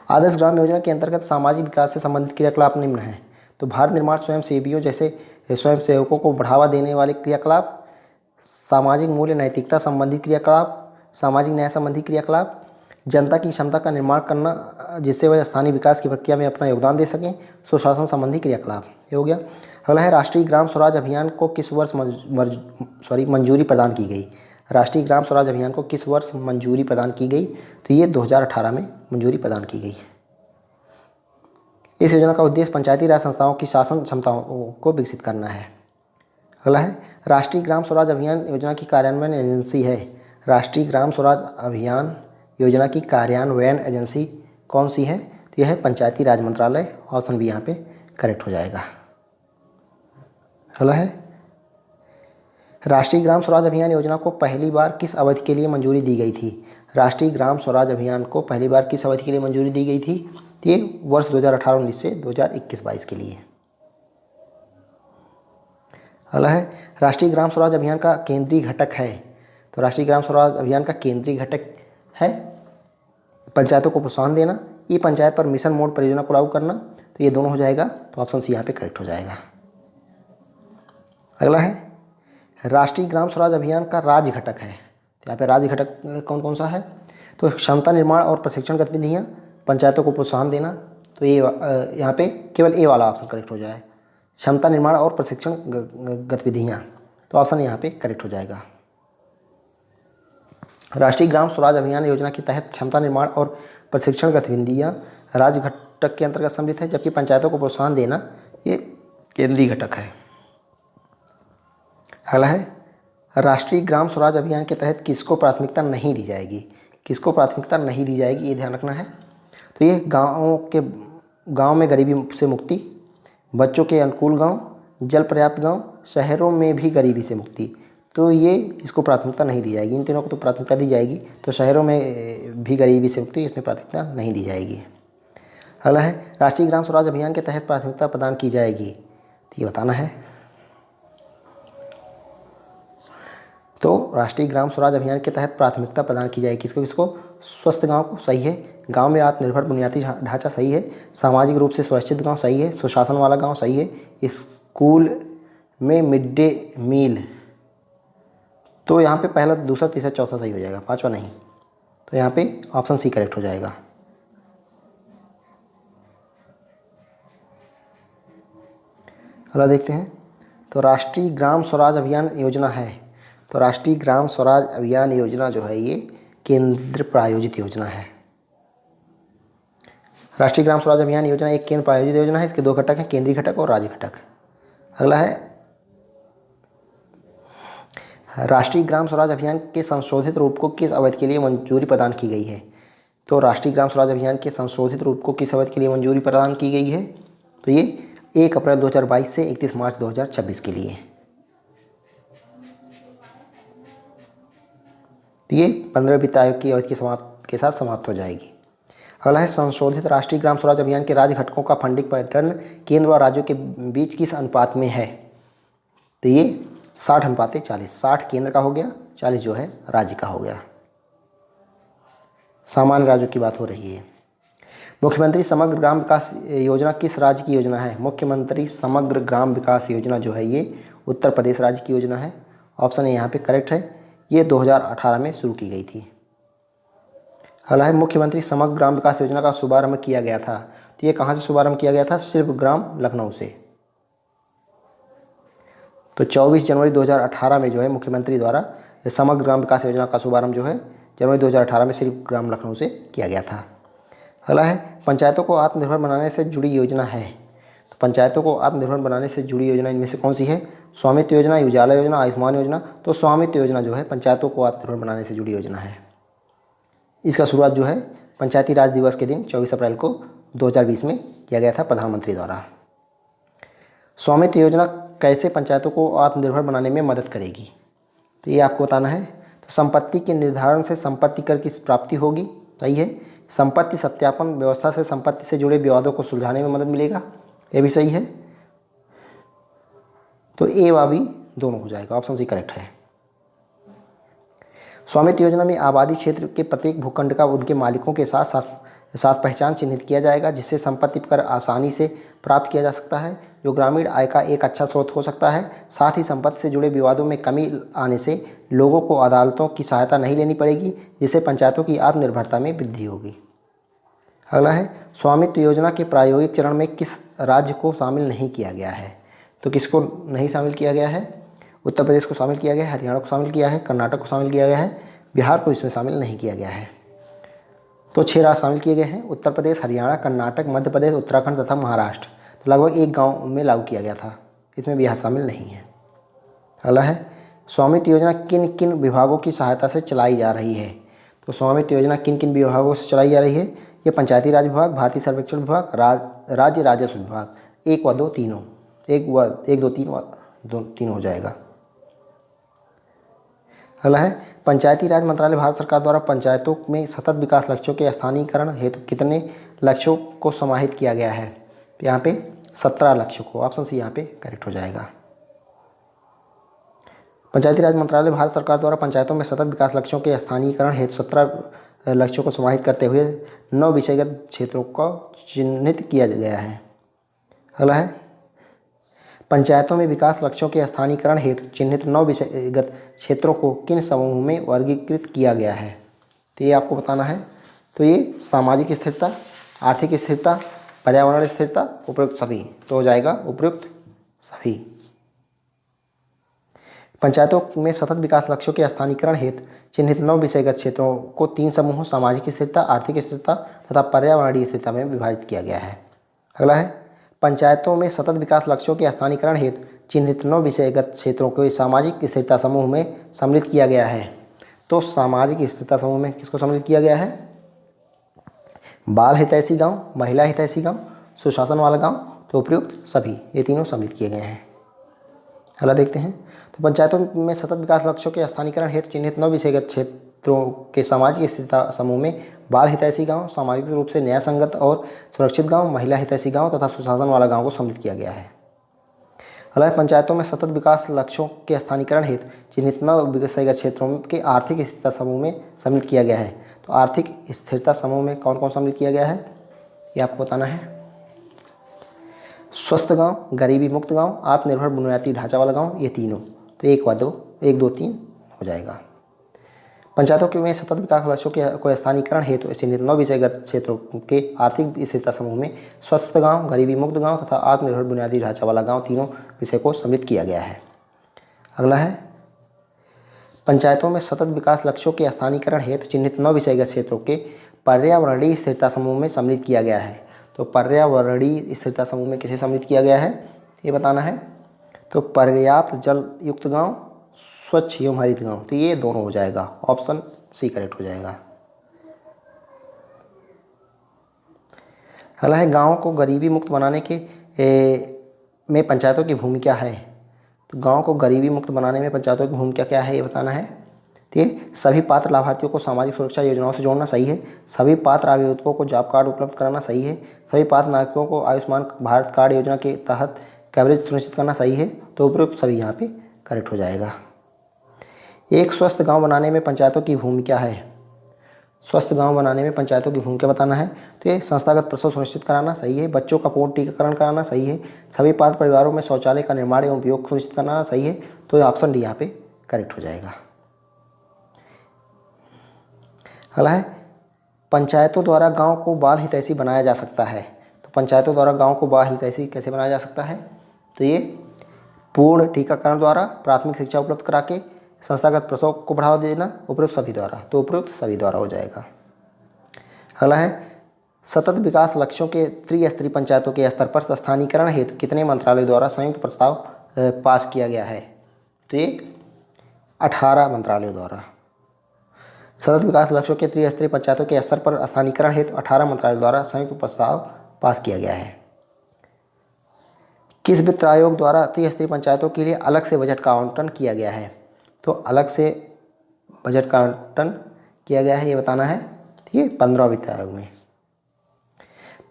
आदर्श ग्राम योजना के अंतर्गत सामाजिक विकास से संबंधित क्रियाकलाप निम्न हैं। तो भारत निर्माण स्वयंसेवियों जैसे स्वयंसेवकों को बढ़ावा देने वाले क्रियाकलाप, सामाजिक मूल्य नैतिकता संबंधित क्रियाकलाप, सामाजिक न्याय संबंधी क्रियाकलाप, जनता की क्षमता का निर्माण करना जिससे वह स्थानीय विकास की प्रक्रिया में अपना योगदान दे सकें, सुशासन संबंधी क्रियाकलाप। ये हो गया। अगला है, राष्ट्रीय ग्राम स्वराज अभियान को किस वर्ष मंजूरी प्रदान की गई? राष्ट्रीय ग्राम स्वराज अभियान को किस वर्ष मंजूरी प्रदान की गई? तो ये 2018 में मंजूरी प्रदान की गई। इस योजना का उद्देश्य पंचायती राज संस्थाओं की शासन क्षमताओं को विकसित करना है। अगला है, राष्ट्रीय ग्राम स्वराज अभियान योजना की कार्यान्वयन एजेंसी है। राष्ट्रीय ग्राम स्वराज अभियान योजना की कार्यान्वयन एजेंसी कौन सी है? तो यह है पंचायती राज मंत्रालय, ऑप्शन बी यहाँ पे करेक्ट हो जाएगा। अगला है, राष्ट्रीय ग्राम स्वराज अभियान योजना को पहली बार किस अवधि के लिए मंजूरी दी गई थी? राष्ट्रीय ग्राम स्वराज अभियान को पहली बार किस अवधि के लिए मंजूरी दी गई थी? तो ये वर्ष 2018-19 से 2021-22 के लिए। अगला है, राष्ट्रीय ग्राम स्वराज अभियान का केंद्रीय घटक है। तो राष्ट्रीय ग्राम स्वराज अभियान का केंद्रीय घटक है पंचायतों को प्रोत्साहन देना, ई पंचायत पर मिशन मोड परियोजना को लागू करना। तो ये दोनों हो जाएगा, तो ऑप्शन सी यहाँ पे करेक्ट हो जाएगा। अगला है, राष्ट्रीय ग्राम स्वराज अभियान का राज्य घटक है। तो यहाँ पे राज्य घटक कौन कौन सा है? तो क्षमता निर्माण और प्रशिक्षण गतिविधियाँ, पंचायतों को प्रोत्साहन देना। तो ये यहाँ पे केवल ए वाला ऑप्शन करेक्ट हो जाए, क्षमता निर्माण और प्रशिक्षण गतिविधियाँ। तो ऑप्शन यहाँ पे करेक्ट हो जाएगा। राष्ट्रीय ग्राम स्वराज अभियान योजना के तहत क्षमता निर्माण और प्रशिक्षण गतिविधियाँ राज्य घटक के अंतर्गत सम्मिलित है, जबकि पंचायतों को प्रोत्साहन देना ये केंद्रीय घटक है। अगला है, राष्ट्रीय ग्राम स्वराज अभियान के तहत किसको प्राथमिकता नहीं दी जाएगी? किसको प्राथमिकता नहीं दी जाएगी, ये ध्यान रखना है। तो ये गाँव में गरीबी से मुक्ति, बच्चों के अनुकूल गाँव, जल पर्याप्त गाँव, शहरों में भी गरीबी से मुक्ति। तो ये इसको प्राथमिकता नहीं दी जाएगी। इन तीनों को तो प्राथमिकता दी जाएगी, तो शहरों में भी गरीबी से मुक्ति, इसमें प्राथमिकता नहीं दी जाएगी। अगला है, राष्ट्रीय ग्राम स्वराज अभियान के तहत प्राथमिकता प्रदान की जाएगी, तो ये बताना है। तो राष्ट्रीय ग्राम स्वराज अभियान के तहत प्राथमिकता प्रदान की जाएगी किसको किसको? स्वस्थ गांव को, सही है। गांव में आत्मनिर्भर बुनियादी ढांचा, सही है। सामाजिक रूप से सुरक्षित गांव, सही है। सुशासन वाला गांव, सही है। स्कूल में मिड डे मील, तो यहाँ पे पहला, दूसरा, तीसरा, चौथा सही हो जाएगा, पांचवा नहीं। तो यहाँ पे ऑप्शन सी करेक्ट हो जाएगा। अगला देखते हैं, तो राष्ट्रीय ग्राम स्वराज अभियान योजना है। तो राष्ट्रीय ग्राम स्वराज अभियान योजना जो है ये केंद्र प्रायोजित योजना है। राष्ट्रीय ग्राम स्वराज अभियान योजना एक केंद्र प्रायोजित योजना है। इसके दो घटक हैं, केंद्रीय घटक और राज्य घटक। अगला है, राष्ट्रीय ग्राम स्वराज अभियान के संशोधित रूप को किस अवधि के लिए मंजूरी प्रदान की गई है? तो राष्ट्रीय ग्राम स्वराज अभियान के संशोधित रूप को किस अवधि के लिए मंजूरी प्रदान की गई है? तो ये 1 अप्रैल 2022 से 31 मार्च 2026 के लिए। तो ये 15 वित्त आयोग की अवधि के साथ समाप्त हो जाएगी। अगला है संशोधित राष्ट्रीय ग्राम स्वराज अभियान के राज्य घटकों का फंडिंग पैटर्न केंद्र और राज्यों के बीच किस अनुपात में है? तो ये 60:40, 60 केंद्र का हो गया, 40 जो है राज्य का हो गया। सामान्य राज्यों की बात हो रही है। मुख्यमंत्री समग्र ग्राम विकास योजना किस राज्य की योजना है? मुख्यमंत्री समग्र ग्राम विकास योजना जो है ये उत्तर प्रदेश राज्य की योजना है। ऑप्शन ए यहाँ पे करेक्ट है। ये 2018 में शुरू की गई थी। अगला है मुख्यमंत्री समग्र ग्राम विकास योजना का शुभारंभ किया गया था। तो ये कहाँ से शुभारंभ किया गया था? शिल्पग्राम लखनऊ से। तो 24 जनवरी 2018 में जो है मुख्यमंत्री द्वारा समग्र ग्राम विकास योजना का शुभारंभ जो है जनवरी 2018 में शिल्पग्राम लखनऊ से किया गया था। अगला है पंचायतों को आत्मनिर्भर बनाने से जुड़ी योजना है। तो पंचायतों को आत्मनिर्भर बनाने से जुड़ी योजना इनमें से कौन सी है? स्वामित्व योजना, उजाला योजना, आयुष्मान योजना। तो स्वामित्व योजना जो है पंचायतों को आत्मनिर्भर बनाने से जुड़ी योजना है। इसका शुरुआत जो है पंचायती राज दिवस के दिन 24 अप्रैल को 2020 में किया गया था प्रधानमंत्री द्वारा। स्वामित्व योजना कैसे पंचायतों को आत्मनिर्भर बनाने में मदद करेगी? तो ये आपको बताना है। तो संपत्ति के निर्धारण से संपत्ति कर की प्राप्ति होगी, सही है। संपत्ति सत्यापन व्यवस्था से संपत्ति से जुड़े विवादों को सुलझाने में मदद मिलेगा, ये भी सही है। तो ए व बी दोनों हो जाएगा, ऑप्शन सी करेक्ट है। स्वामित्व योजना में आबादी क्षेत्र के प्रत्येक भूखंड का उनके मालिकों के साथ पहचान चिन्हित किया जाएगा, जिससे संपत्ति कर आसानी से प्राप्त किया जा सकता है, जो ग्रामीण आय का एक अच्छा स्रोत हो सकता है। साथ ही संपत्ति से जुड़े विवादों में कमी आने से लोगों को अदालतों की सहायता नहीं लेनी पड़ेगी, जिससे पंचायतों की आत्मनिर्भरता में वृद्धि होगी। अगला है स्वामित्व योजना के प्रायोगिक चरण में किस राज्य को शामिल नहीं किया गया है? तो किसको नहीं शामिल किया गया है? उत्तर प्रदेश को शामिल किया गया है, हरियाणा को शामिल किया है, कर्नाटक को शामिल किया गया है, बिहार को इसमें शामिल नहीं किया गया है। तो 6 राज्य शामिल किए गए हैं, उत्तर प्रदेश, हरियाणा, कर्नाटक, मध्य प्रदेश, उत्तराखंड तथा महाराष्ट्र। तो लगभग एक गांव में लागू किया गया था, इसमें बिहार शामिल नहीं है। अगला है स्वामित्व योजना किन किन विभागों की सहायता से चलाई जा रही है? तो स्वामित्व योजना किन किन विभागों से चलाई जा रही है? ये पंचायती राज विभाग, भारतीय सर्वेक्षण विभाग, राज्य राजस्व विभाग। 1 व 2 तीनों, 1 2 3 तीनों हो जाएगा। अगला है पंचायती राज मंत्रालय भारत सरकार द्वारा पंचायतों में सतत विकास लक्ष्यों के स्थानीयकरण हेतु कितने लक्ष्यों को समाहित किया गया है? यहाँ पे 17 लक्ष्यों को, ऑप्शन सी यहाँ पे करेक्ट हो जाएगा। पंचायती राज मंत्रालय भारत सरकार द्वारा पंचायतों में सतत विकास लक्ष्यों के स्थानीयकरण हेतु 17 लक्ष्यों को समाहित करते हुए 9 विषयगत क्षेत्रों को चिन्हित किया गया है। अगला है पंचायतों में विकास लक्ष्यों के स्थानीयकरण हेतु चिन्हित 9 विषयगत क्षेत्रों को किन समूहों में वर्गीकृत किया गया है? तो ये आपको बताना है। तो ये सामाजिक स्थिरता, आर्थिक स्थिरता, पर्यावरण स्थिरता, उपयुक्त सभी। तो हो जाएगा उपयुक्त सभी। पंचायतों में सतत विकास लक्ष्यों के स्थानीयकरण हेतु चिन्हित 9 विषयगत क्षेत्रों को 3 समूहों सामाजिक स्थिरता, आर्थिक स्थिरता तथा पर्यावरणीय स्थिरता में विभाजित किया गया है। अगला है पंचायतों में सतत विकास लक्ष्यों के स्थानीयकरण हेतु चिन्हित 9 विषयगत क्षेत्रों को सामाजिक स्थिरता समूह में सम्मिलित किया गया है। तो सामाजिक स्थिरता समूह में किसको सम्मिलित किया गया है? बाल हितैषी गांव, महिला हितैषी गांव, सुशासन वाला गांव, तो उपयुक्त सभी, ये तीनों सम्मिलित किए गए हैं। अगला देखते हैं। तो पंचायतों में सतत विकास लक्ष्यों के स्थानीयकरण हेतु चिन्हित 9 विषयगत क्षेत्रों के सामाजिक स्थिरता समूह में बाल हितैषी गांव, सामाजिक रूप से न्याय संगत और सुरक्षित गांव, महिला हितैषी गांव तथा सुशासन वाला गांव को सम्मिलित किया गया है। अगला पंचायतों में सतत विकास लक्ष्यों के स्थानीयकरण हेतु चिन्हित 9 विषयगत क्षेत्रों के आर्थिक स्थिरता समूह में सम्मिलित किया गया है। तो आर्थिक स्थिरता समूह में कौन कौन सम्मिलित किया गया है, ये आपको बताना है। स्वस्थ गांव, गरीबी मुक्त गांव, आत्मनिर्भर बुनियादी ढांचा वाला गांव, ये तीनों। तो 1 2 3 हो जाएगा। पंचायतों के में सतत विकास लक्ष्यों के स्थानीयकरण हेतु चिन्हित 9 विषयगत क्षेत्रों के आर्थिक स्थिरता समूह में स्वस्थ गांव, गरीबी मुक्त गांव तथा आत्मनिर्भर बुनियादी ढांचा वाला गांव तीनों विषय को सम्मिलित किया गया है। अगला है पंचायतों में सतत विकास लक्ष्यों के स्थानीयकरण हेतु चिन्हित 9 विषयगत क्षेत्रों के पर्यावरणीय स्थिरता समूह में सम्मिलित किया गया है। तो पर्यावरणीय स्थिरता समूह में किसे सम्मिलित किया गया है, ये बताना है। तो पर्याप्त जल युक्त गांव, स्वच्छ एवं हरित गांव, तो ये दोनों हो जाएगा, ऑप्शन सी करेक्ट हो जाएगा। अगला है गांव को गरीबी मुक्त बनाने के में पंचायतों की भूमिका है। तो गांव को गरीबी मुक्त बनाने में पंचायतों की भूमिका क्या है ये बताना है। तो ये सभी पात्र लाभार्थियों को सामाजिक सुरक्षा योजनाओं से जोड़ना सही है। सभी पात्र आवेदकों को जॉब कार्ड उपलब्ध कराना सही है। सभी पात्र नागरिकों को आयुष्मान भारत कार्ड योजना के तहत कवरेज सुनिश्चित करना सही है। तो उपरोक्त सभी यहाँ पे करेक्ट हो जाएगा। एक स्वस्थ गांव बनाने में पंचायतों की भूमिका है। स्वस्थ गांव बनाने में पंचायतों की भूमिका बताना है। तो ये संस्थागत प्रसव सुनिश्चित कराना सही है। बच्चों का पूर्ण टीकाकरण कराना सही है। सभी पात्र परिवारों में शौचालय का निर्माण एवं उपयोग सुनिश्चित कराना सही है। तो ऑप्शन डी यहाँ पे करेक्ट हो जाएगा। अगला है पंचायतों द्वारा गांव को बाल हितैषी बनाया जा सकता है। तो पंचायतों द्वारा गांव को बाल हितैषी कैसे बनाया जा सकता है। तो ये पूर्ण टीकाकरण द्वारा, प्राथमिक शिक्षा उपलब्ध करा के, संस्थागत प्रसव को बढ़ावा देना, उपरोक्त सभी द्वारा। तो उपरोक्त सभी द्वारा हो जाएगा। अगला है सतत विकास लक्ष्यों के त्रिस्तरीय पंचायतों के स्तर पर स्थानीयकरण हेतु कितने मंत्रालयों द्वारा संयुक्त प्रस्ताव पास किया गया है। तो ये 18 मंत्रालयों द्वारा। सतत विकास लक्ष्यों के त्रिस्तरीय पंचायतों के स्तर पर स्थानीयकरण हेतु 18 मंत्रालयों द्वारा संयुक्त प्रस्ताव पास किया गया है। किस वित्त आयोग द्वारा त्रिस्तरीय पंचायतों के लिए अलग से बजट का आवंटन किया गया है। तो अलग से बजट का आवंटन किया गया है ये बताना है। ठीक है, 15 वित्त आयोग में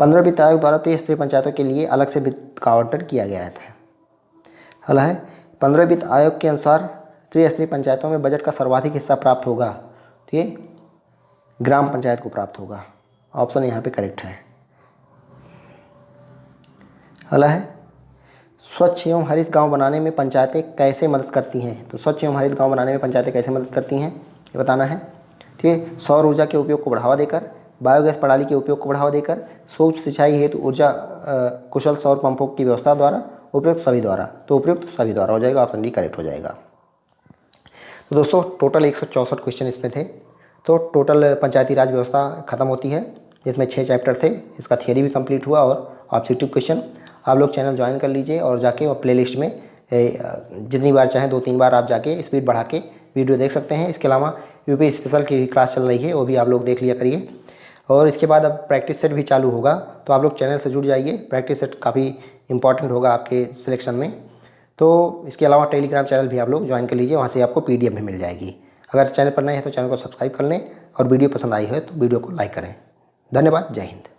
15 वित्त आयोग द्वारा त्रिस्तरीय पंचायतों के लिए अलग से वित्त का आवंटन किया गया था। अगला है 15 वित्त आयोग के अनुसार त्रिस्तरीय पंचायतों में बजट का सर्वाधिक हिस्सा प्राप्त होगा। तो ये ग्राम पंचायत को प्राप्त होगा। ऑप्शन यहाँ पे करेक्ट है। अगला है स्वच्छ एवं हरित गांव बनाने में पंचायतें कैसे मदद करती हैं। तो स्वच्छ एवं हरित गांव बनाने में पंचायतें कैसे मदद करती हैं ये बताना है। ठीक है, सौर ऊर्जा के उपयोग को बढ़ावा देकर, बायोगैस प्रणाली के उपयोग को बढ़ावा देकर, सूक्ष्म सिंचाई हेतु ऊर्जा कुशल सौर पंपों की व्यवस्था द्वारा, उपयुक्त सभी द्वारा। तो उपयुक्त सभी द्वारा हो जाएगा। ऑप्शन डी करेक्ट हो जाएगा। तो दोस्तों टोटल 164 क्वेश्चन इसमें थे। तो टोटल पंचायती राज व्यवस्था खत्म होती है, जिसमें 6 चैप्टर थे। इसका थियरी भी कंप्लीट हुआ और ऑब्जेक्टिव क्वेश्चन। आप लोग चैनल ज्वाइन कर लीजिए और जाके वो प्लेलिस्ट में जितनी बार चाहें 2-3 बार आप जाके स्पीड बढ़ा के वीडियो देख सकते हैं। इसके अलावा यूपी स्पेशल की भी क्लास चल रही है, वो भी आप लोग देख लिया करिए। और इसके बाद अब प्रैक्टिस सेट भी चालू होगा, तो आप लोग चैनल से जुड़ जाइए। प्रैक्टिस सेट काफ़ी इंपॉर्टेंट होगा आपके सिलेक्शन में। तो इसके अलावा टेलीग्राम चैनल भी आप लोग ज्वाइन कर लीजिए, वहाँ से आपको PDF भी मिल जाएगी। अगर चैनल पर नए हैं तो चैनल को सब्सक्राइब कर लें और वीडियो पसंद आई है तो वीडियो को लाइक करें। धन्यवाद। जय हिंद।